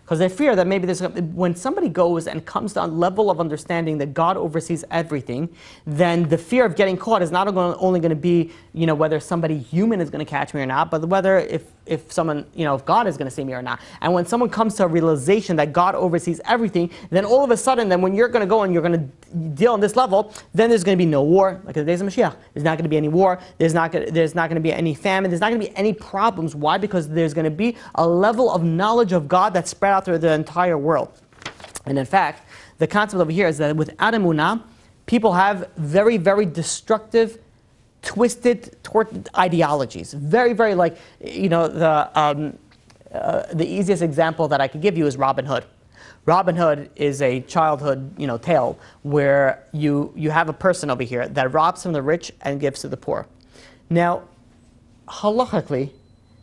Because they fear that maybe when somebody goes and comes to a level of understanding that God oversees everything, then the fear of getting caught is not only going to be, whether somebody human is going to catch me or not, but whether if someone, if God is going to see me or not. And when someone comes to a realization that God oversees everything, then all of a sudden, then when you're going to go and you're going to deal on this level, then there's going to be no war, like in the days of Mashiach. There's not going to be any war. There's not going to be any famine. There's not going to be any problems. Why? Because there's going to be a level of knowledge of God that's spread out through the entire world. And in fact, the concept over here is that without emunah, people have very, very destructive, twisted ideologies. Very, very the easiest example that I could give you is Robin Hood. Robin Hood is a childhood, tale where you have a person over here that robs from the rich and gives to the poor. Now, halachically,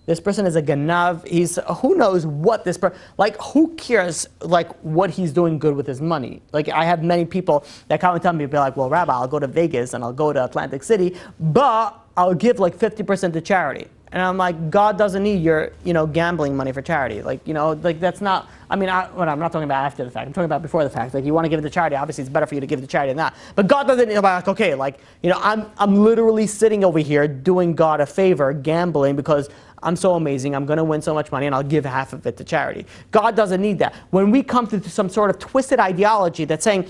This person is a ganav. He's, who knows what this person, like, who cares, like, what he's doing good with his money? Like, I have many people that come and tell me, be like, well, Rabbi, I'll go to Vegas and I'll go to Atlantic City, but I'll give like 50% to charity. And I'm like, God doesn't need your, gambling money for charity. Like, like that's not, I'm not talking about after the fact. I'm talking about before the fact. Like, you want to give it to charity, obviously it's better for you to give it to charity than that. But God doesn't need, like, okay, like, I'm literally sitting over here doing God a favor, gambling because I'm so amazing, I'm going to win so much money, and I'll give half of it to charity. God doesn't need that. When we come to some sort of twisted ideology that's saying,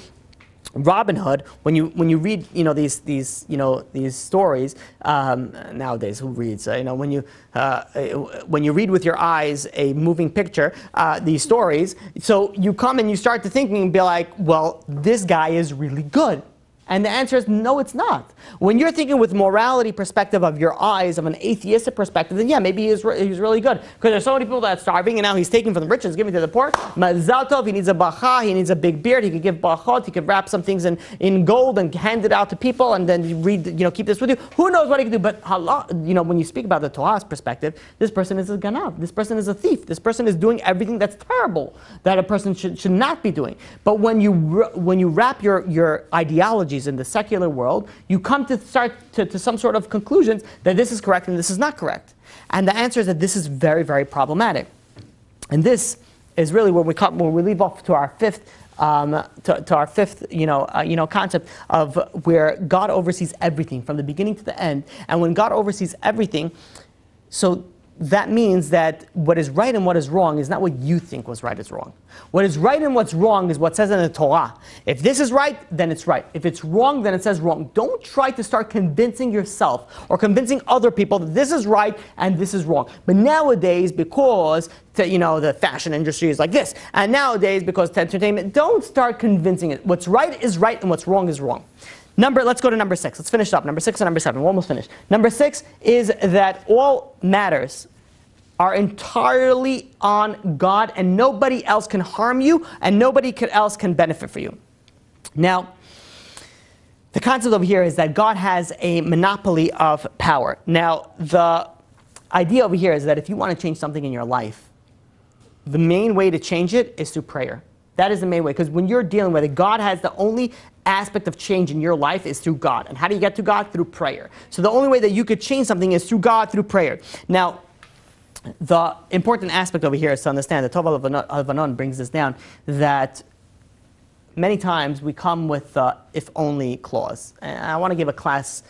Robin Hood, when you read these stories nowadays, who reads when you read with your eyes a moving picture, these stories, so you come and you start to thinking and be like, well, this guy is really good. And the answer is no, it's not. When you're thinking with morality perspective of your eyes, of an atheistic perspective, then yeah, maybe he's really good. Because there's so many people that are starving, and now he's taking from the rich and giving to the poor. Mazal tov, he needs a bacha, he needs a big beard, he could give bachot, he could wrap some things in gold and hand it out to people, and then you read, keep this with you. Who knows what he can do? But Allah, when you speak about the Torah's perspective, this person is a ganav, this person is a thief, this person is doing everything that's terrible that a person should not be doing. But when you wrap your ideology in the secular world, you come to to some sort of conclusions that this is correct and this is not correct. And the answer is that this is very, very problematic. And this is really when we leave off to our fifth concept of where God oversees everything from the beginning to the end. And when God oversees everything, so that means that what is right and what is wrong is not what you think was right is wrong. What is right and what's wrong is what says in the Torah. If this is right, then it's right. If it's wrong, then it says wrong. Don't try to start convincing yourself or convincing other people that this is right and this is wrong. But nowadays, because the fashion industry is like this, and nowadays because to entertainment, don't start convincing it. What's right is right and what's wrong is wrong. Let's go to number 6. Let's finish up. Number 6 and number 7. We're almost finished. Number 6 is that all matters are entirely on God, and nobody else can harm you, and nobody else can benefit for you. Now, the concept over here is that God has a monopoly of power. Now, the idea over here is that if you want to change something in your life, the main way to change it is through prayer. That is the main way, because when you're dealing with it, God has the only aspect of change in your life is through God. And how do you get to God? Through prayer. So the only way that you could change something is through God, through prayer. Now, the important aspect over here is to understand that Tov Alvanon brings this down, that many times we come with the if only clause. And I want to give a class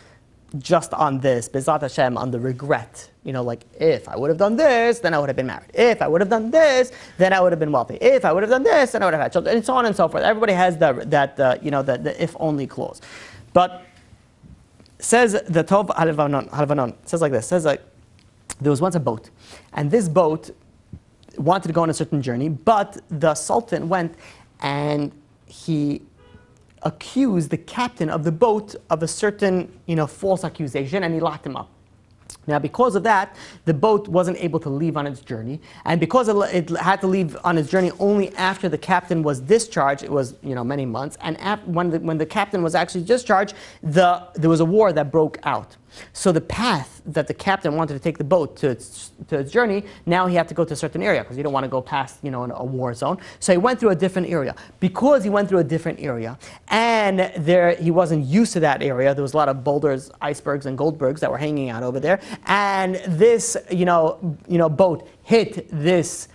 just on this, Bezat Hashem, on the regret. Like, if I would have done this, then I would have been married. If I would have done this, then I would have been wealthy. If I would have done this, then I would have had children, and so on and so forth. Everybody has the if only clause. But says the Tov Alvanon says like this. Says like, there was once a boat, and this boat wanted to go on a certain journey, but the Sultan went and he accused the captain of the boat of a certain, false accusation, and he locked him up. Now, because of that, the boat wasn't able to leave on its journey, and because it had to leave on its journey only after the captain was discharged, it was many months, and when the captain was actually discharged, there was a war that broke out. So the path that the captain wanted to take the boat to its journey, now he had to go to a certain area because you don't want to go past a war zone. So he went through a different area. Because he went through a different area, and he wasn't used to that area, there was a lot of boulders, icebergs, and goldbergs that were hanging out over there. And this boat hit this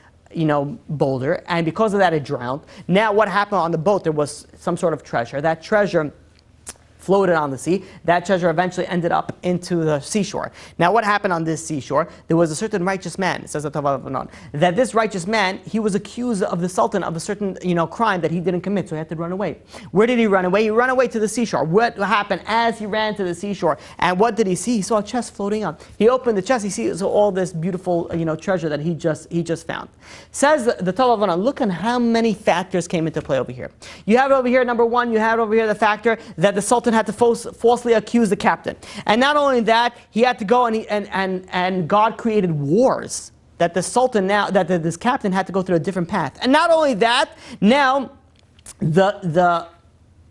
boulder, and because of that it drowned. Now what happened on the boat? There was some sort of treasure. That treasure floated on the sea. That treasure eventually ended up into the seashore. Now what happened on this seashore? There was a certain righteous man, says the Tov Alvanon, that this righteous man, he was accused of the Sultan of a certain crime that he didn't commit, so he had to run away. Where did he run away? He ran away to the seashore. What happened as he ran to the seashore? And what did he see? He saw a chest floating up. He opened the chest, he sees all this beautiful treasure that he just found. Says the Tov Alvanon, look at how many factors came into play over here. You have over here, number 1, you have over here the factor that the Sultan had to falsely accuse the captain. And not only that, he had to go and God created wars that the Sultan this captain had to go through a different path. And not only that, now the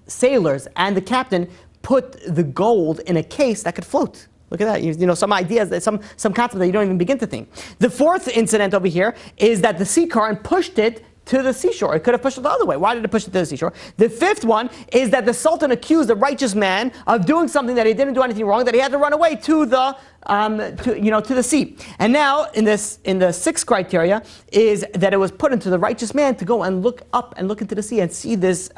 sailors and the captain put the gold in a case that could float. Look at that. You know, some ideas, some concept that you don't even begin to think. The fourth incident over here is that the sea current pushed it to the seashore. It could have pushed it the other way. Why did it push it to the seashore? The fifth one is that the Sultan accused the righteous man of doing something that he didn't do anything wrong, that he had to run away to the to the sea. And now in the sixth criteria is that it was put into the righteous man to go and look up and look into the sea and see this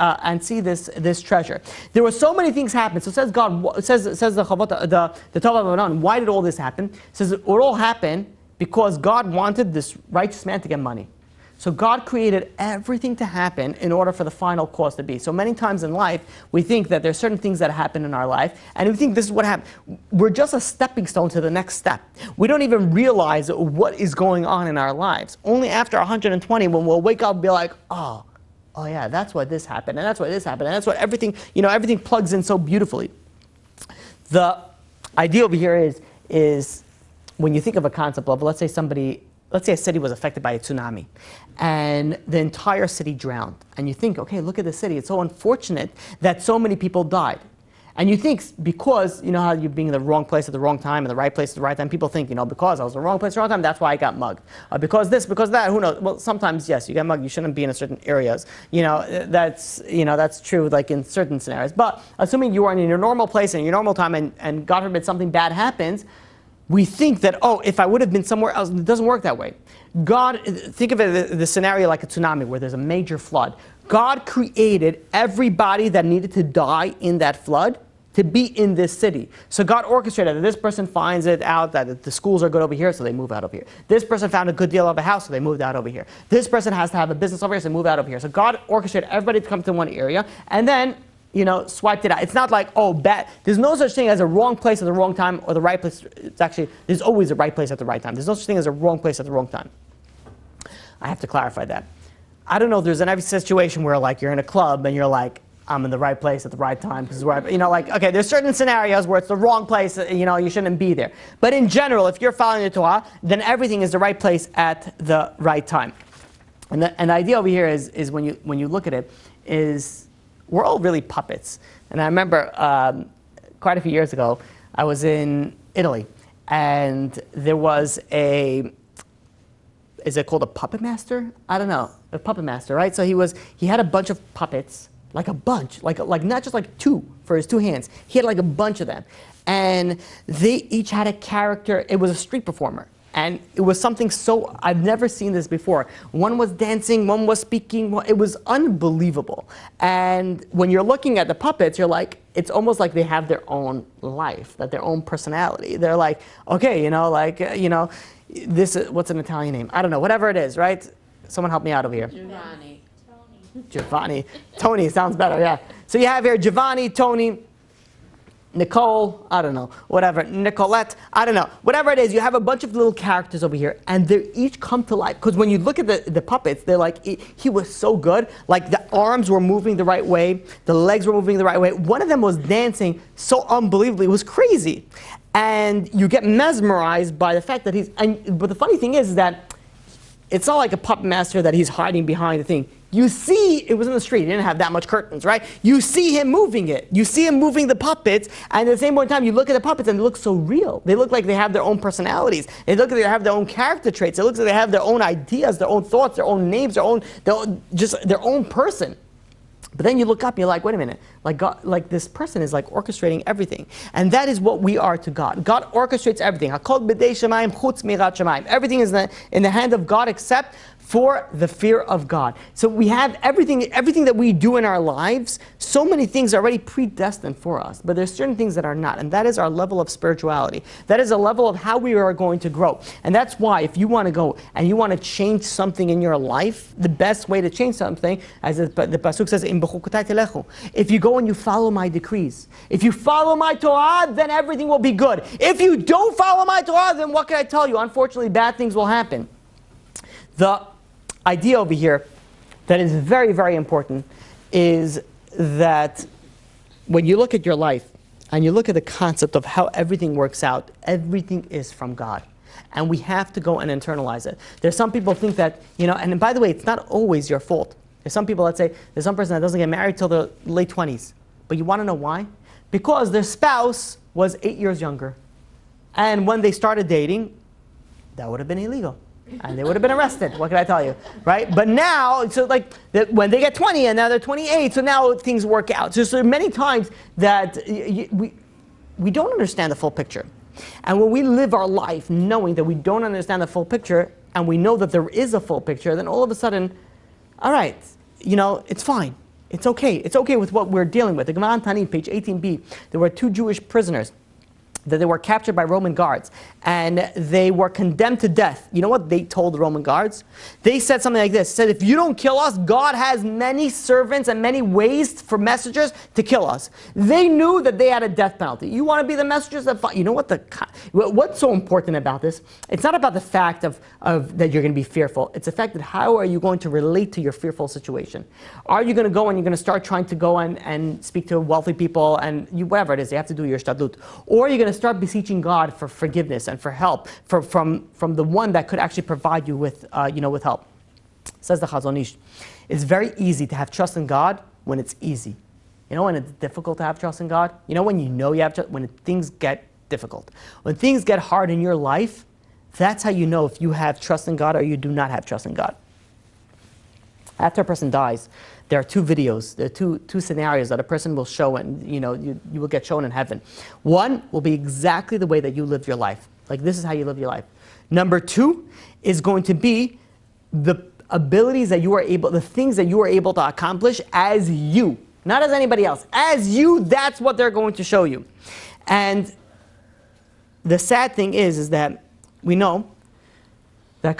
treasure. There were so many things happen. So it says God, it says the Torah, why did all this happen? It says it all happened because God wanted this righteous man to get money. So God created everything to happen in order for the final cause to be. So many times in life, we think that there's certain things that happen in our life, and we think this is what happened. We're just a stepping stone to the next step. We don't even realize what is going on in our lives. Only after 120, when we'll wake up and be like, oh yeah, that's why this happened, and that's why this happened, and that's what everything, everything plugs in so beautifully. The idea over here is when you think of a concept of, let's say a city was affected by a tsunami and the entire city drowned. And you think, okay, look at the city. It's so unfortunate that so many people died. And you think because, you know how you're being in the wrong place at the wrong time, in the right place at the right time, people think, because I was in the wrong place at the wrong time, that's why I got mugged. Because this, because that, who knows? Well, sometimes, yes, you get mugged. You shouldn't be in certain areas. That's true, like in certain scenarios. But assuming you are in your normal place and your normal time and God forbid something bad happens, we think that, if I would have been somewhere else, it doesn't work that way. God, think of it, the scenario like a tsunami where there's a major flood. God created everybody that needed to die in that flood to be in this city. So God orchestrated that this person finds it out that the schools are good over here, so they move out over here. This person found a good deal of a house, so they moved out over here. This person has to have a business over here, so they move out over here. So God orchestrated everybody to come to one area, and then swiped it out. It's not like, bad. There's no such thing as a wrong place at the wrong time or the right place. It's actually, there's always a right place at the right time. There's no such thing as a wrong place at the wrong time. I have to clarify that. I don't know if there's an every situation where you're in a club and you're like, I'm in the right place at the right time. Because okay, there's certain scenarios where it's the wrong place, you shouldn't be there. But in general, if you're following the Torah, then everything is the right place at the right time. And the idea over here is when you look at it, is we're all really puppets. And I remember quite a few years ago, I was in Italy, and there was is it called a puppet master? I don't know, a puppet master, right? So he had a bunch of puppets, like a bunch, like not just like two for his two hands. He had like a bunch of them. And they each had a character. It was a street performer. And it was something so, I've never seen this before. One was dancing, one was speaking. It was unbelievable. And when you're looking at the puppets, you're like, it's almost like they have their own life, their own personality. They're like, okay, this is, what's an Italian name? I don't know, whatever it is, right? Someone help me out over here. Giovanni. Tony sounds better, yeah. So you have here Giovanni, Tony, Nicole, I don't know, whatever, Nicolette, I don't know. Whatever it is, you have a bunch of little characters over here, and they each come to life. Because when you look at the puppets, they're like, he was so good. Like the arms were moving the right way, the legs were moving the right way. One of them was dancing so unbelievably, it was crazy. And you get mesmerized by the fact that but the funny thing is that it's not like a puppet master that he's hiding behind the thing. You see, it was in the street. He didn't have that much curtains, right? You see him moving it. You see him moving the puppets, and at the same point in time, you look at the puppets and they look so real. They look like they have their own personalities. They look like they have their own character traits. It looks like they have their own ideas, their own thoughts, their own names, their own person. But then you look up and you're like, wait a minute, God, this person is orchestrating everything. And that is what we are to God. God orchestrates everything. Everything is in the hand of God except for the fear of God. So we have everything that we do in our lives, so many things are already predestined for us, but there's certain things that are not, and that is our level of spirituality. That is a level of how we are going to grow. And that's why if you want to go and you want to change something in your life, the best way to change something, as the Pasuk says, if you go and you follow my decrees, if you follow my Torah, then everything will be good. If you don't follow my Torah, then what can I tell you? Unfortunately, bad things will happen. The idea over here that is very, very important is that when you look at your life and you look at the concept of how everything works out, everything is from God. And we have to go and internalize it. There's some people think that, and by the way, it's not always your fault. There's some people that say, there's some person that doesn't get married till the late 20s. But you want to know why? Because their spouse was 8 years younger. And when they started dating, that would have been illegal. And they would have been arrested. What can I tell you? Right? But now, so like, when they get 20 and now they're 28, so now things work out. So many times that we don't understand the full picture. And when we live our life knowing that we don't understand the full picture, and we know that there is a full picture, then all of a sudden, all right, it's fine. It's okay. It's okay with what we're dealing with. The Gemara on Tanin, page 18b, there were 2 Jewish prisoners that they were captured by Roman guards, and they were condemned to death. You know what they told the Roman guards? They said something like this. They said, if you don't kill us, God has many servants and many ways for messengers to kill us. They knew that they had a death penalty. You want to be the messengers that fight? You know what? What's so important about this? It's not about the fact of that you're going to be fearful. It's the fact that how are you going to relate to your fearful situation? Are you going to go and you're going to start trying to go and speak to wealthy people and whatever it is, you have to do your shtadlut? Or are you going to start beseeching God for forgiveness and for help from the one that could actually provide you with with help? Says the Chazon Ish, it's very easy to have trust in God when it's easy. You know when it's difficult to have trust in God? You know when you have trust, when things get difficult. When things get hard in your life, that's how you know if you have trust in God or you do not have trust in God. After a person dies, there are 2 videos, there are two scenarios that a person will show, and you will get shown in heaven. One will be exactly the way that you live your life. Like this is how you live your life. Number 2 is going to be the abilities that you are able, the things that you are able to accomplish as you, not as anybody else. As you, that's what they're going to show you. And the sad thing is that we know that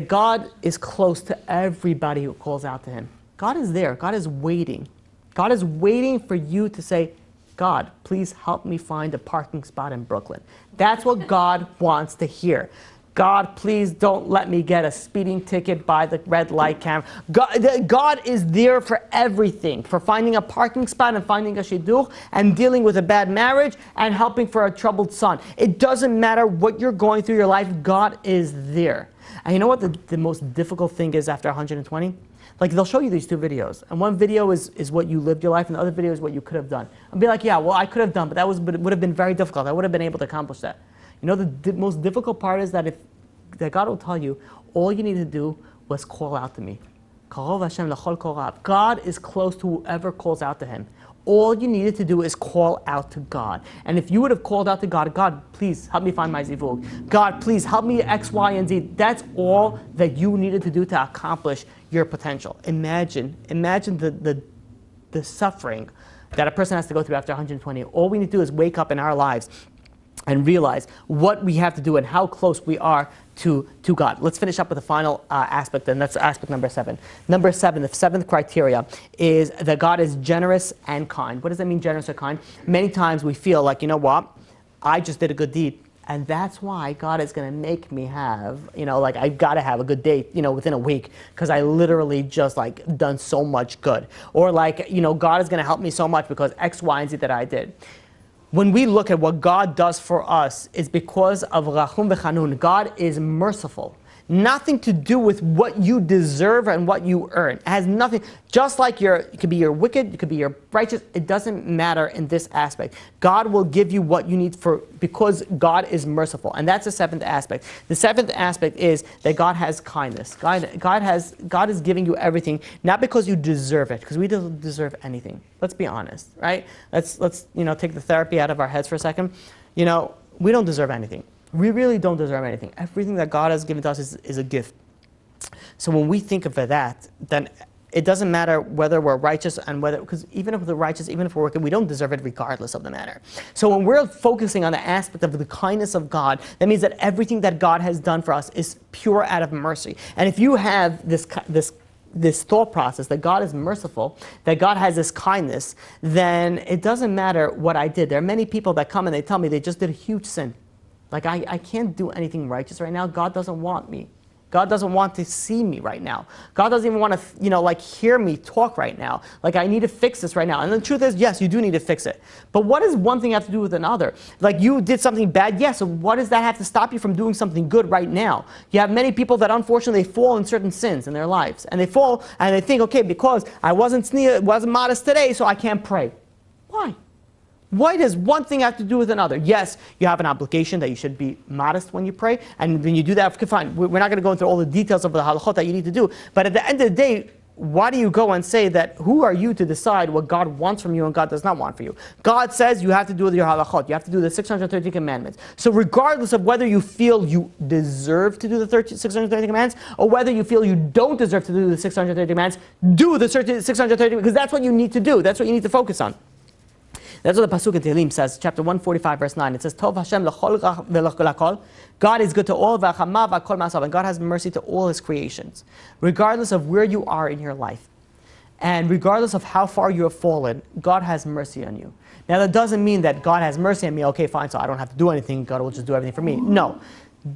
God is close to everybody who calls out to Him. God is there. God is waiting. God is waiting for you to say, God, please help me find a parking spot in Brooklyn. That's what God wants to hear. God, please don't let me get a speeding ticket by the red light camera. God is there for everything, for finding a parking spot and finding a shidduch and dealing with a bad marriage and helping for a troubled son. It doesn't matter what you're going through your life, God is there. And you know what the most difficult thing is after 120? Like they'll show you these 2 videos, and one video is what you lived your life, and the other video is what you could have done. I'll be like, yeah, well, I could have done, but it would have been very difficult. I would have been able to accomplish that. You know, the most difficult part is that that God will tell you, all you need to do was call out to me. God is close to whoever calls out to Him. All you needed to do is call out to God. And if you would have called out to God, God, please help me find my zivug. God, please help me X, Y, and Z. That's all that you needed to do to accomplish your potential. Imagine the suffering that a person has to go through after 120. All we need to do is wake up in our lives and realize what we have to do and how close we are to God. Let's finish up with the final aspect, and that's aspect number 7. Number 7, the 7th criteria, is that God is generous and kind. What does that mean, generous or kind? Many times we feel like, you know what, I just did a good deed, and that's why God is going to make me have, like I've got to have a good day, within a week, because I literally just done so much good. Or God is going to help me so much because X, Y, and Z that I did. When we look at what God does for us, it's because of Rachum v'Chanun. God is merciful. Nothing to do with what you deserve and what you earn. It has nothing, just like it could be your wicked, it could be your righteous, it doesn't matter in this aspect. God will give you what you need because God is merciful. And that's the 7th aspect. The 7th aspect is that God has kindness. God is giving you everything, not because you deserve it, because we don't deserve anything. Let's be honest, right? Let's take the therapy out of our heads for a second. We don't deserve anything. We really don't deserve anything. Everything that God has given to us is a gift. So when we think of that, then it doesn't matter whether we're righteous and because even if we're righteous, even if we're wicked, we don't deserve it regardless of the matter. So when we're focusing on the aspect of the kindness of God, that means that everything that God has done for us is pure out of mercy. And if you have this thought process that God is merciful, that God has this kindness, then it doesn't matter what I did. There are many people that come and they tell me they just did a huge sin. Like, I can't do anything righteous right now. God doesn't want me. God doesn't want to see me right now. God doesn't even want to, hear me talk right now. Like, I need to fix this right now. And the truth is, yes, you do need to fix it. But what does one thing have to do with another? Like, you did something bad, yes, so what does that have to stop you from doing something good right now? You have many people that, unfortunately, they fall in certain sins in their lives. And they fall, and they think, okay, because I wasn't modest today, so I can't pray. Why? Why does one thing have to do with another? Yes, you have an obligation that you should be modest when you pray, and when you do that, fine. We're not going to go into all the details of the halachot that you need to do, but at the end of the day, why do you go and say that who are you to decide what God wants from you and God does not want for you? God says you have to do your halachot. You have to do the 613 commandments. So regardless of whether you feel you deserve to do the 613 commandments or whether you feel you don't deserve to do the 613 commandments, do the 613 because that's what you need to do. That's what you need to focus on. That's what the Pasuk in Tehillim says, chapter 145, verse 9. It says, Tov Hashem l'chol v'l'kol. God is good to all, v'achamav v'kol ma'asav, and God has mercy to all His creations. Regardless of where you are in your life, and regardless of how far you have fallen, God has mercy on you. Now that doesn't mean that God has mercy on me, okay fine, so I don't have to do anything, God will just do everything for me. No.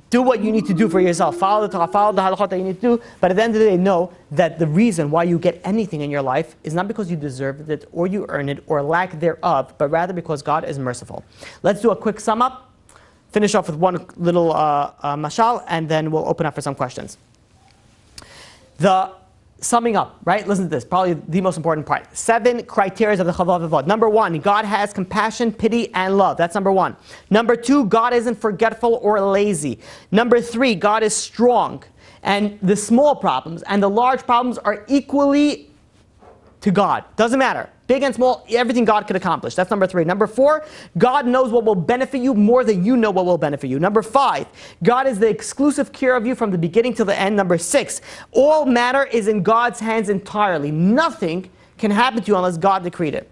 Do what you need to do for yourself. Follow the halachot that you need to do. But at the end of the day, know that the reason why you get anything in your life is not because you deserved it or you earned it or lack thereof, but rather because God is merciful. Let's do a quick sum up. Finish off with one little mashal, and then we'll open up for some questions. The summing up, right? Listen to this, probably the most important part. 7 criteria of the Chavav Avod. Number 1, God has compassion, pity, and love. That's number 1. Number 2, God isn't forgetful or lazy. Number 3, God is strong. And the small problems and the large problems are equally to God. Doesn't matter. Big and small, everything God could accomplish. That's number 3. Number 4, God knows what will benefit you more than you know what will benefit you. Number 5, God is the exclusive care of you from the beginning to the end. Number 6, all matter is in God's hands entirely. Nothing can happen to you unless God decreed it.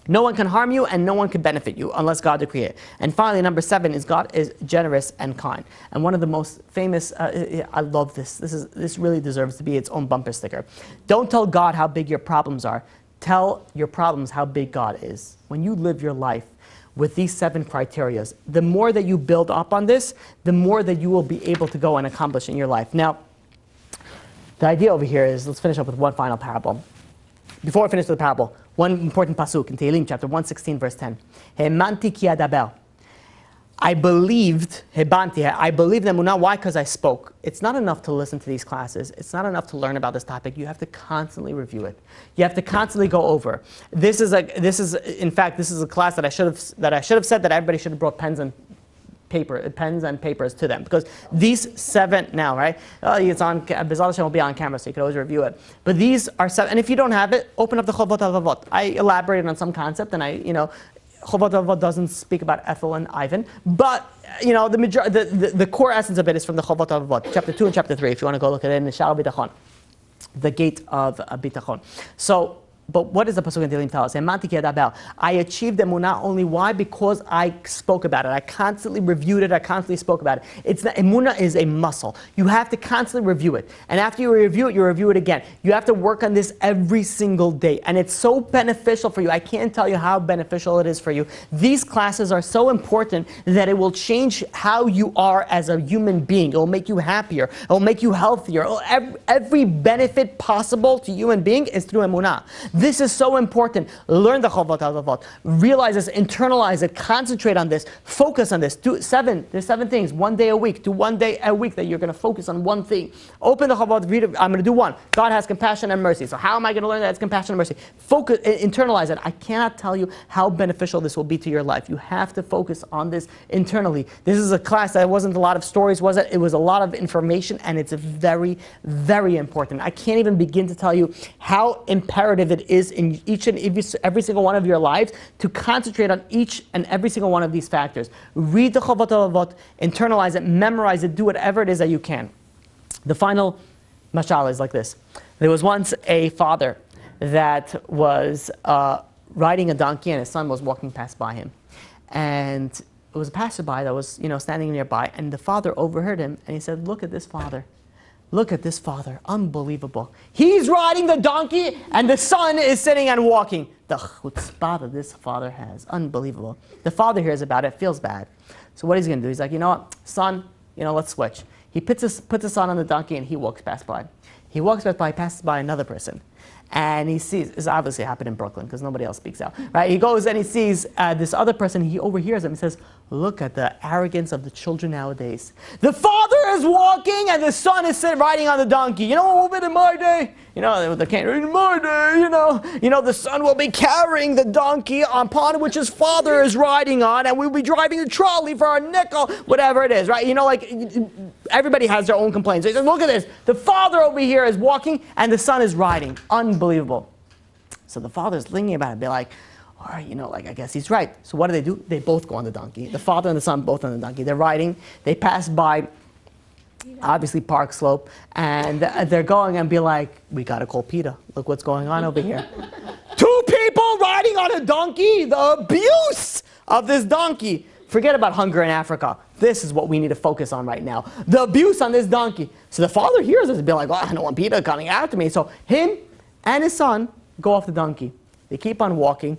No one can harm you and no one can benefit you unless God decreed it. And finally, number 7 is God is generous and kind. And one of the most famous, I love this. This really deserves to be its own bumper sticker. Don't tell God how big your problems are. Tell your problems how big God is. When you live your life with these 7 criteria, the more that you build up on this, the more that you will be able to go and accomplish in your life. Now, the idea over here is, let's finish up with one final parable. Before I finish with the parable, one important pasuk in Tehillim, chapter 116, verse 10. Hemanti ki adaber. I believed Emunah. Why? Because I spoke. It's not enough to listen to these classes. It's not enough to learn about this topic. You have to constantly review it. You have to constantly go over. This is a class that I should have said that everybody should have brought pens and papers to them, because these 7 now, right? It's on. B'ezras Hashem will be on camera, so you can always review it. But these are 7, and if you don't have it, open up the Chovot HaLevavot. I elaborated on some concept, and Chovot HaLevavot doesn't speak about Ethel and Ivan, but the core essence of it is from the Chovot HaLevavot, chapter 2 and chapter 3. If you want to go look at it in the Sha'ar Bitachon, the gate of Bitachon. So. But what does the Pasuk in Tehillim tell us? I achieved Emunah only. Why? Because I spoke about it. I constantly reviewed it. I constantly spoke about it. Emunah is a muscle. You have to constantly review it. And after you review it again. You have to work on this every single day. And it's so beneficial for you. I can't tell you how beneficial it is for you. These classes are so important that it will change how you are as a human being. It will make you happier. It will make you healthier. Every benefit possible to human being is through Emunah. This is so important. Learn the Chovot HaLevavot. Realize this, internalize it, concentrate on this, focus on this. There's 7 things, 1 day a week. Do 1 day a week that you're going to focus on one thing. Open the Chovot, read it. I'm going to do 1. God has compassion and mercy. So how am I going to learn that it's compassion and mercy? Focus, internalize it. I cannot tell you how beneficial this will be to your life. You have to focus on this internally. This is a class that wasn't a lot of stories, was it? It was a lot of information, and it's very, very important. I can't even begin to tell you how imperative it is in each and every single one of your lives to concentrate on each and every single one of these factors. Read the Chovot HaLevavot, internalize it, memorize it, do whatever it is that you can. The final mashal is like this. There was once a father that was riding a donkey, and his son was walking past by him. And it was a passerby that was standing nearby, and the father overheard him, and he said, "Look at this father. Look at this father, unbelievable. He's riding the donkey and the son is sitting and walking." The chutzpah that this father has, unbelievable. The father hears about it, feels bad. So what is he going to do? He's like, you know what, son, let's switch. He puts his son on the donkey and he walks past by. He walks past by, passes by another person. And he sees, this obviously happened in Brooklyn because nobody else speaks out, right? He goes and he sees this other person, he overhears him and says, "Look at the arrogance of the children nowadays. The father is walking and the son is riding on the donkey. You know what would have been in my day? They can't, in my day, the son will be carrying the donkey upon which his father is riding on, and we'll be driving the trolley for our nickel, whatever it is, right? Everybody has their own complaints. They say, look at this. The father over here is walking, and the son is riding. Unbelievable. So the father's thinking about it, be like, all right, I guess he's right. So what do? They both go on the donkey. The father and the son both on the donkey. They're riding. They pass by, obviously, Park Slope, and they're going and be like, we got to call PETA. Look what's going on over here. 2 people riding on a donkey. The abuse of this donkey. Forget about hunger in Africa. This is what we need to focus on right now. The abuse on this donkey. So the father hears this and be like, well, I don't want PETA coming after me. So him and his son go off the donkey. They keep on walking.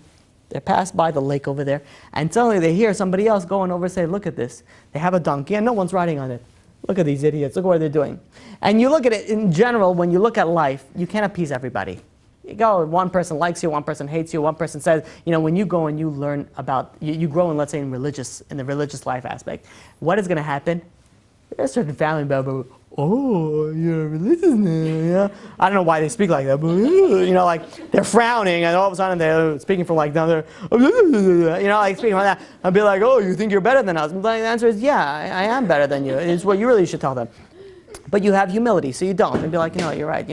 They pass by the lake over there, and suddenly they hear somebody else going over and say, look at this. They have a donkey, and no one's riding on it. Look at these idiots. Look what they're doing. And you look at it in general, when you look at life, you can't appease everybody. You go, one person likes you, one person hates you, one person says, when you go and you learn about, you grow in, let's say, in the religious life aspect, what is going to happen? There's a certain family member, oh, you're religious now, I don't know why they speak like that, but, they're frowning, and all of a sudden they're speaking from down there, speaking like that. I'll be like, oh, you think you're better than us? And the answer is, yeah, I am better than you. It's what you really should tell them. But you have humility, so you don't. And be like, you're right,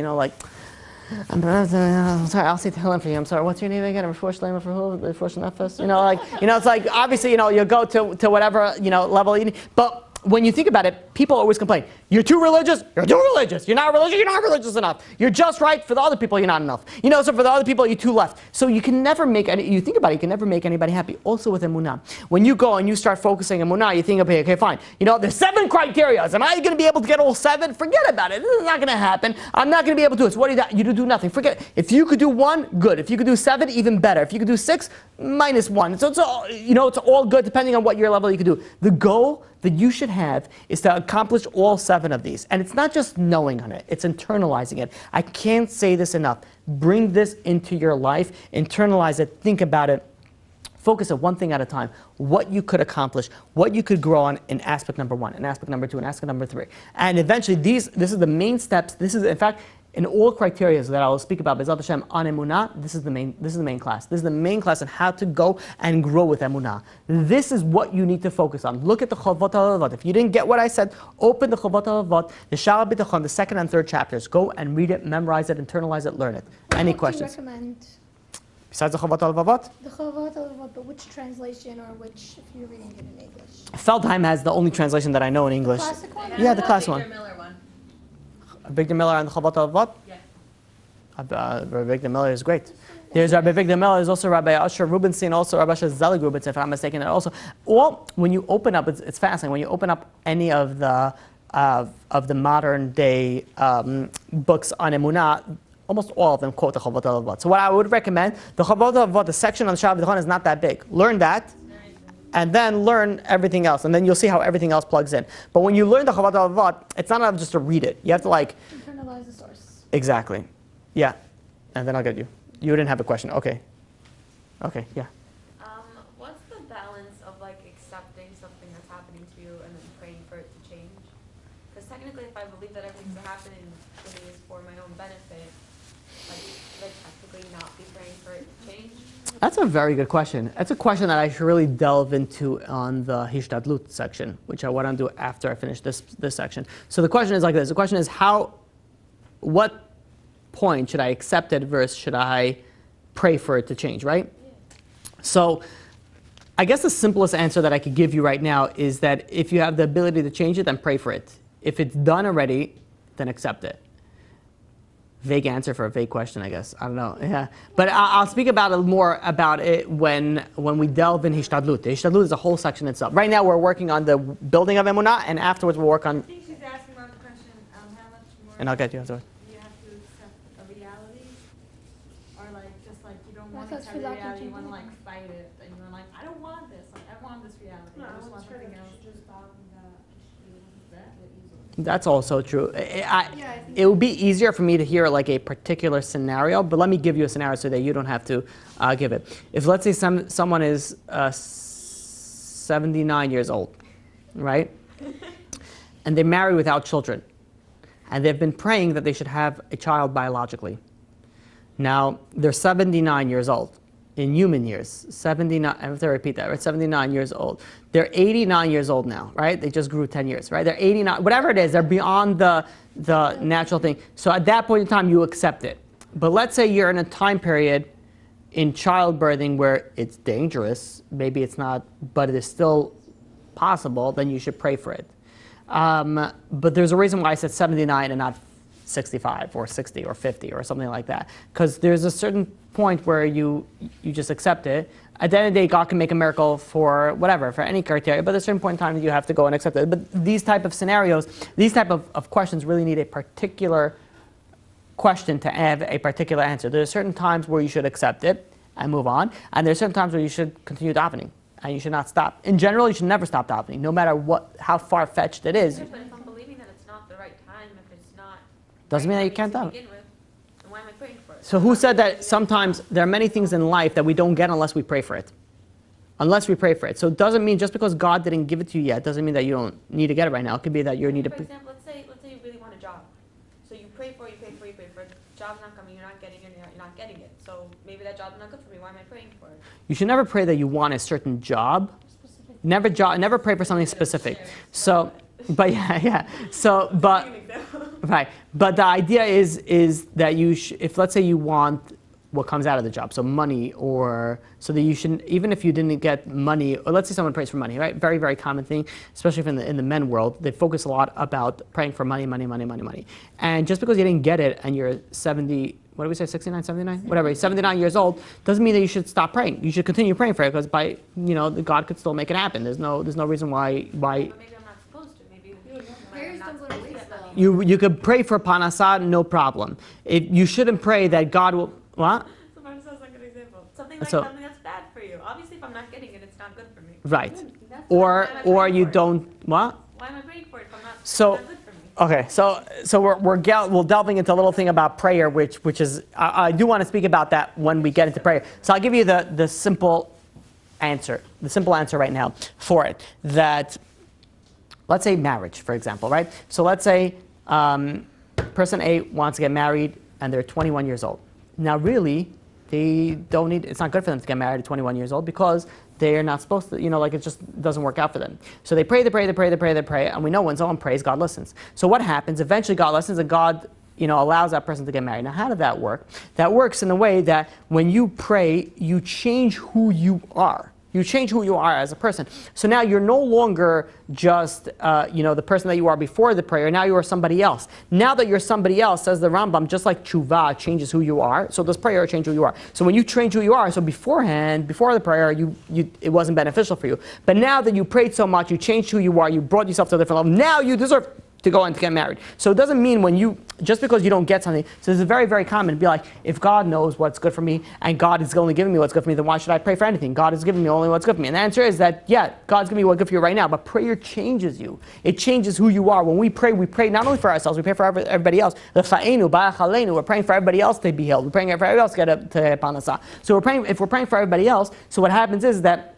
I'm sorry, I'll say Tehillim for you. I'm sorry, what's your name again? Refuah Shlema for who? Refuah Nefesh? It's like, obviously, you go to whatever, level you need. But when you think about it, people always complain. You're too religious. You're too religious. You're not religious. You're not religious enough. You're just right. For the other people, you're not enough. So for the other people, you're too left. So you can never make you think about it, you can never make anybody happy. Also with Emunah. When you go and you start focusing on Emunah, you think, okay, fine. There's 7 criteria. Am I going to be able to get all 7? Forget about it. This is not going to happen. I'm not going to be able to do it. So what do you do? Nothing. Forget it. If you could do 1, good. If you could do 7, even better. If you could do 6, -1. So it's all, it's all good depending on what your level you can do. The goal that you should have is to accomplish all 7 of these. And it's not just knowing on it, it's internalizing it. I can't say this enough. Bring this into your life, internalize it, think about it, focus on one thing at a time, what you could accomplish, what you could grow on in aspect number 1, in aspect number 2, in aspect number 3. And eventually this is the main steps. This is, in fact, in all criteria that I will speak about, B'ezrat Hashem, on Emunah, this is the main class. This is the main class on how to go and grow with Emunah. This is what you need to focus on. Look at the Chovot HaLevavot. If you didn't get what I said, open the Chovot HaLevavot, the Sha'ar Bitachon, the 2nd and 3rd chapters. Go and read it, memorize it, internalize it, learn it. Any questions? What do you recommend? Besides the Chovot HaLevavot? The Chovot HaLevavot, but which translation or which, if you're reading it in English? Feldheim has the only translation that I know in English. The classic one? Yeah, the classic one. Miller one. Victor Miller and the Chovot HaLevavot? Yeah. Rabbi Victor Miller is great. There's Rabbi Victor Miller. There's also Rabbi Asher Rubinstein, also Rabbi Asher Zelig Rubinstein, if I'm not mistaken. And also, or when you open up, it's fascinating. When you open up any of the modern day books on Emunah, almost all of them quote the Chovot HaLevavot. So what I would recommend, the Chovot HaLevavot, the section on the Sha'ar Bitachon is not that big. Learn that, and then learn everything else, and then you'll see how everything else plugs in. But when you learn the Chovot HaLevavot, it's not enough just to read it. You have to internalize the source. Exactly. Yeah. And then I'll get you. You didn't have a question. Okay. Okay, yeah. What's the balance of accepting something that's happening to you and then praying for it to change? Because technically, if I believe that everything's happening to me is for my own benefit, should I technically not be praying for it to change? That's a very good question. That's a question that I should really delve into on the Hishtadlut section, which I want to do after I finish this section. So the question is like this. The question is what point should I accept it versus should I pray for it to change, right? Yeah. So I guess the simplest answer that I could give you right now is that if you have the ability to change it, then pray for it. If it's done already, then accept it. Vague answer for a vague question, I guess. I don't know. Yeah. But I'll speak more about it when we delve in Hishtadlut. The Hishtadlut is a whole section itself. Right now we're working on the building of Emunah, and afterwards we'll work on... I think she's asking about the question, how much more... And I'll get you afterwards. You don't want to have reality, you want to fight it, and you're like, I don't want this, I want this reality, I just want something else. That's also true. It would be easier for me to hear a particular scenario, but let me give you a scenario so that you don't have to give it. If let's say someone is 79 years old, right? And they're married without children, and they've been praying that they should have a child biologically. Now, they're 79 years old. In human years, 79, I have to repeat that, right? 79 years old. They're 89 years old now, right? They just grew 10 years, right? They're 89, whatever it is, they're beyond the natural thing. So at that point in time, you accept it. But let's say you're in a time period in childbirthing where it's dangerous, maybe it's not, but it is still possible, then you should pray for it. But there's a reason why I said 79 and not 65 or 60 or 50 or something like that. Because there's a certain point where you just accept it. At the end of the day, God can make a miracle for whatever, for any criteria, but at a certain point in time, you have to go and accept it. But these type of scenarios, these type of questions really need a particular question to have a particular answer. There are certain times where you should accept it and move on, and there are certain times where you should continue davening, and you should not stop. In general, you should never stop davening, no matter how far-fetched it is. But if I'm believing that it's not the right time, if it's not Doesn't mean that you can't to daven. begin with, then why am I praying for it? So who said that sometimes there are many things in life that we don't get unless we pray for it? Unless we pray for it. So it doesn't mean just because God didn't give it to you yet, doesn't mean that you don't need to get it right now. It could be that you need to... For example, let's say you really want a job. So you pray for it, the job's not coming, you're not getting it, you're not getting it. So maybe that job's not good for me, why am I praying for it? You should never pray that you want a certain job. Never pray for something specific. So, but yeah. So, but... Right, but the idea is that if let's say you want what comes out of the job, so money, or so that you shouldn't, even if you didn't get money, or let's say someone prays for money, right? Very, very common thing, especially if in the men world, they focus a lot about praying for money. And just because you didn't get it and you're 70, what do we say, 69, 79? Whatever, 79 years old, doesn't mean that you should stop praying. You should continue praying for it, because God could still make it happen. There's no reason why. But maybe I'm not supposed to, maybe Prayers don't go to waste, though. You could pray for panasah, no problem. You shouldn't pray that God will, what? So that sounds like an example. Something that's bad for you. Obviously, if I'm not getting it, it's not good for me. Right. Or you don't, what? Why am I praying for it if I'm not, So, it's not good for me? okay, so we're delving into a little thing about prayer, which is, I do want to speak about that when we get into prayer. So I'll give you the simple answer right now for it. That, let's say marriage, for example, right? So let's say person A wants to get married and they're 21 years old. Now really, it's not good for them to get married at 21 years old, because they're not supposed to, it just doesn't work out for them. So they pray, and we know when someone prays, God listens. So what happens? Eventually God listens, and God allows that person to get married. Now how did that work? That works in the way that when you pray, you change who you are. You change who you are as a person. So now you're no longer just, the person that you are before the prayer. Now you are somebody else. Now that you're somebody else, says the Rambam, just like tshuva changes who you are, so does prayer change who you are. So when you change who you are, so beforehand, before the prayer, it wasn't beneficial for you. But now that you prayed so much, you changed who you are, you brought yourself to a different level, now you deserve to go and to get married. So it doesn't mean just because you don't get something, so it's very, very common to be like, if God knows what's good for me, and God is only giving me what's good for me, then why should I pray for anything? God is giving me only what's good for me. And the answer is that, yeah, God's giving me what's good for you right now, but prayer changes you. It changes who you are. When we pray not only for ourselves, we pray for everybody else. We're praying for everybody else to be healed. We're praying for everybody else to get panasah. So if we're praying for everybody else, so what happens is that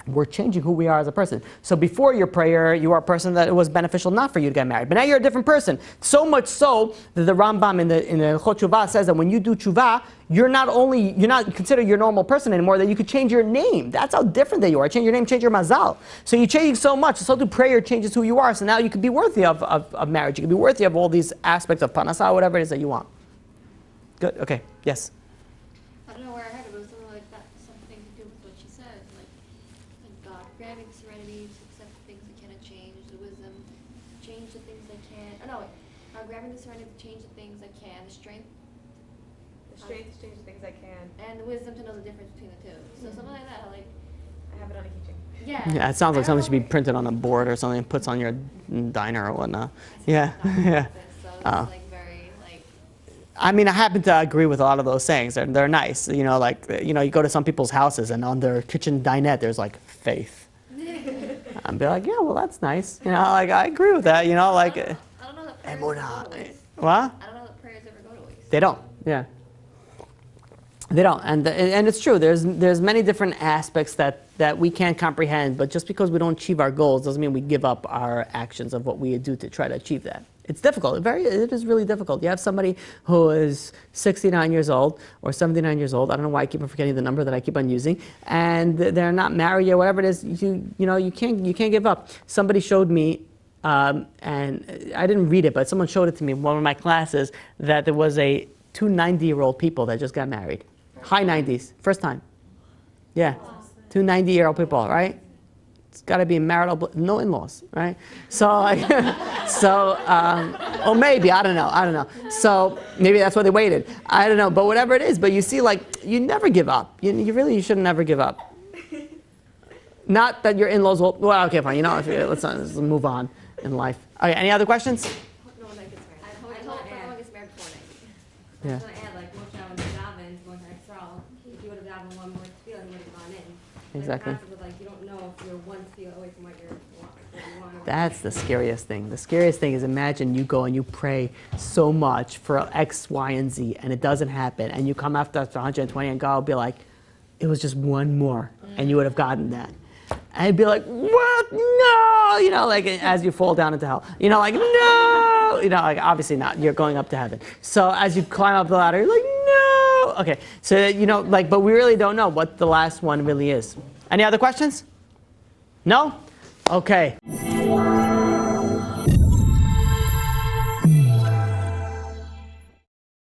we're changing who we are as a person. So before your prayer, you are a person that it was beneficial not for you to get married. But now you're a different person. So much so that the Rambam in the Chot Tshuva says that when you do tshuva, you're not considered your normal person anymore, that you could change your name. That's how different that you are. Change your name, change your mazal. So you change so much. So do prayer changes who you are. So now you could be worthy of marriage. You could be worthy of all these aspects of panasah, whatever it is that you want. Good. Okay. Yes. I don't know where I heard it, but it was something like that, something to do with what she said, like God granting the serenity to accept the things that cannot change, the wisdom to change the things that can. Oh no, wait. Grabbing the serenity to change the things that can, the strength The strength to change the things I can. and the wisdom to know the difference between the two. So something like that, like I have it on a keychain. Yeah, it sounds like something should be printed on a board or something, puts on your diner or whatnot. Yeah, yeah. So it's like very like. I mean, I happen to agree with a lot of those sayings. They're nice. You go to some people's houses and on their kitchen dinette, there's like faith. I'd be like, yeah, well, that's nice. I agree with that. I don't know that prayers Emunah. ever go to waste. What? I don't know that prayers ever go to waste. They don't. Yeah. They don't, and it's true. There's many different aspects that we can't comprehend. But just because we don't achieve our goals doesn't mean we give up our actions of what we do to try to achieve that. It's difficult. It is really difficult. You have somebody who is 69 years old or 79 years old. I don't know why I keep on forgetting the number that I keep on using, and they're not married yet, whatever it is. You can't give up. Somebody showed me, and I didn't read it, but someone showed it to me in one of my classes, that there was two 90-year-old people that just got married. High 90s, first time. Yeah, two 90-year-old people, right? It's got to be marital, no in-laws, right? So, or maybe, I don't know. So maybe that's why they waited. I don't know, but whatever it is, but you see, like, you never give up. You should never give up. Not that your in-laws will, well, okay, fine, let's move on in life. Okay, any other questions? No one gets married. I hope no one gets married before 90. I was going to add, like, Moshe when he davened, going to Israel, if you would have davened one more tefillah, he would have gone in. Exactly. But the concept of, like, you don't know if you're one tefillah away from what you want. That's the scariest thing. The scariest thing is, imagine you go and you pray so much for X, Y, and Z, and it doesn't happen, and you come after 120, and God will be like, it was just one more, and you would have gotten that. And I'd be like, what? No! Like as you fall down into hell. Like, no! Like obviously not. You're going up to heaven. So as you climb up the ladder, you're like, no! Okay, so, but we really don't know what the last one really is. Any other questions? No? Okay.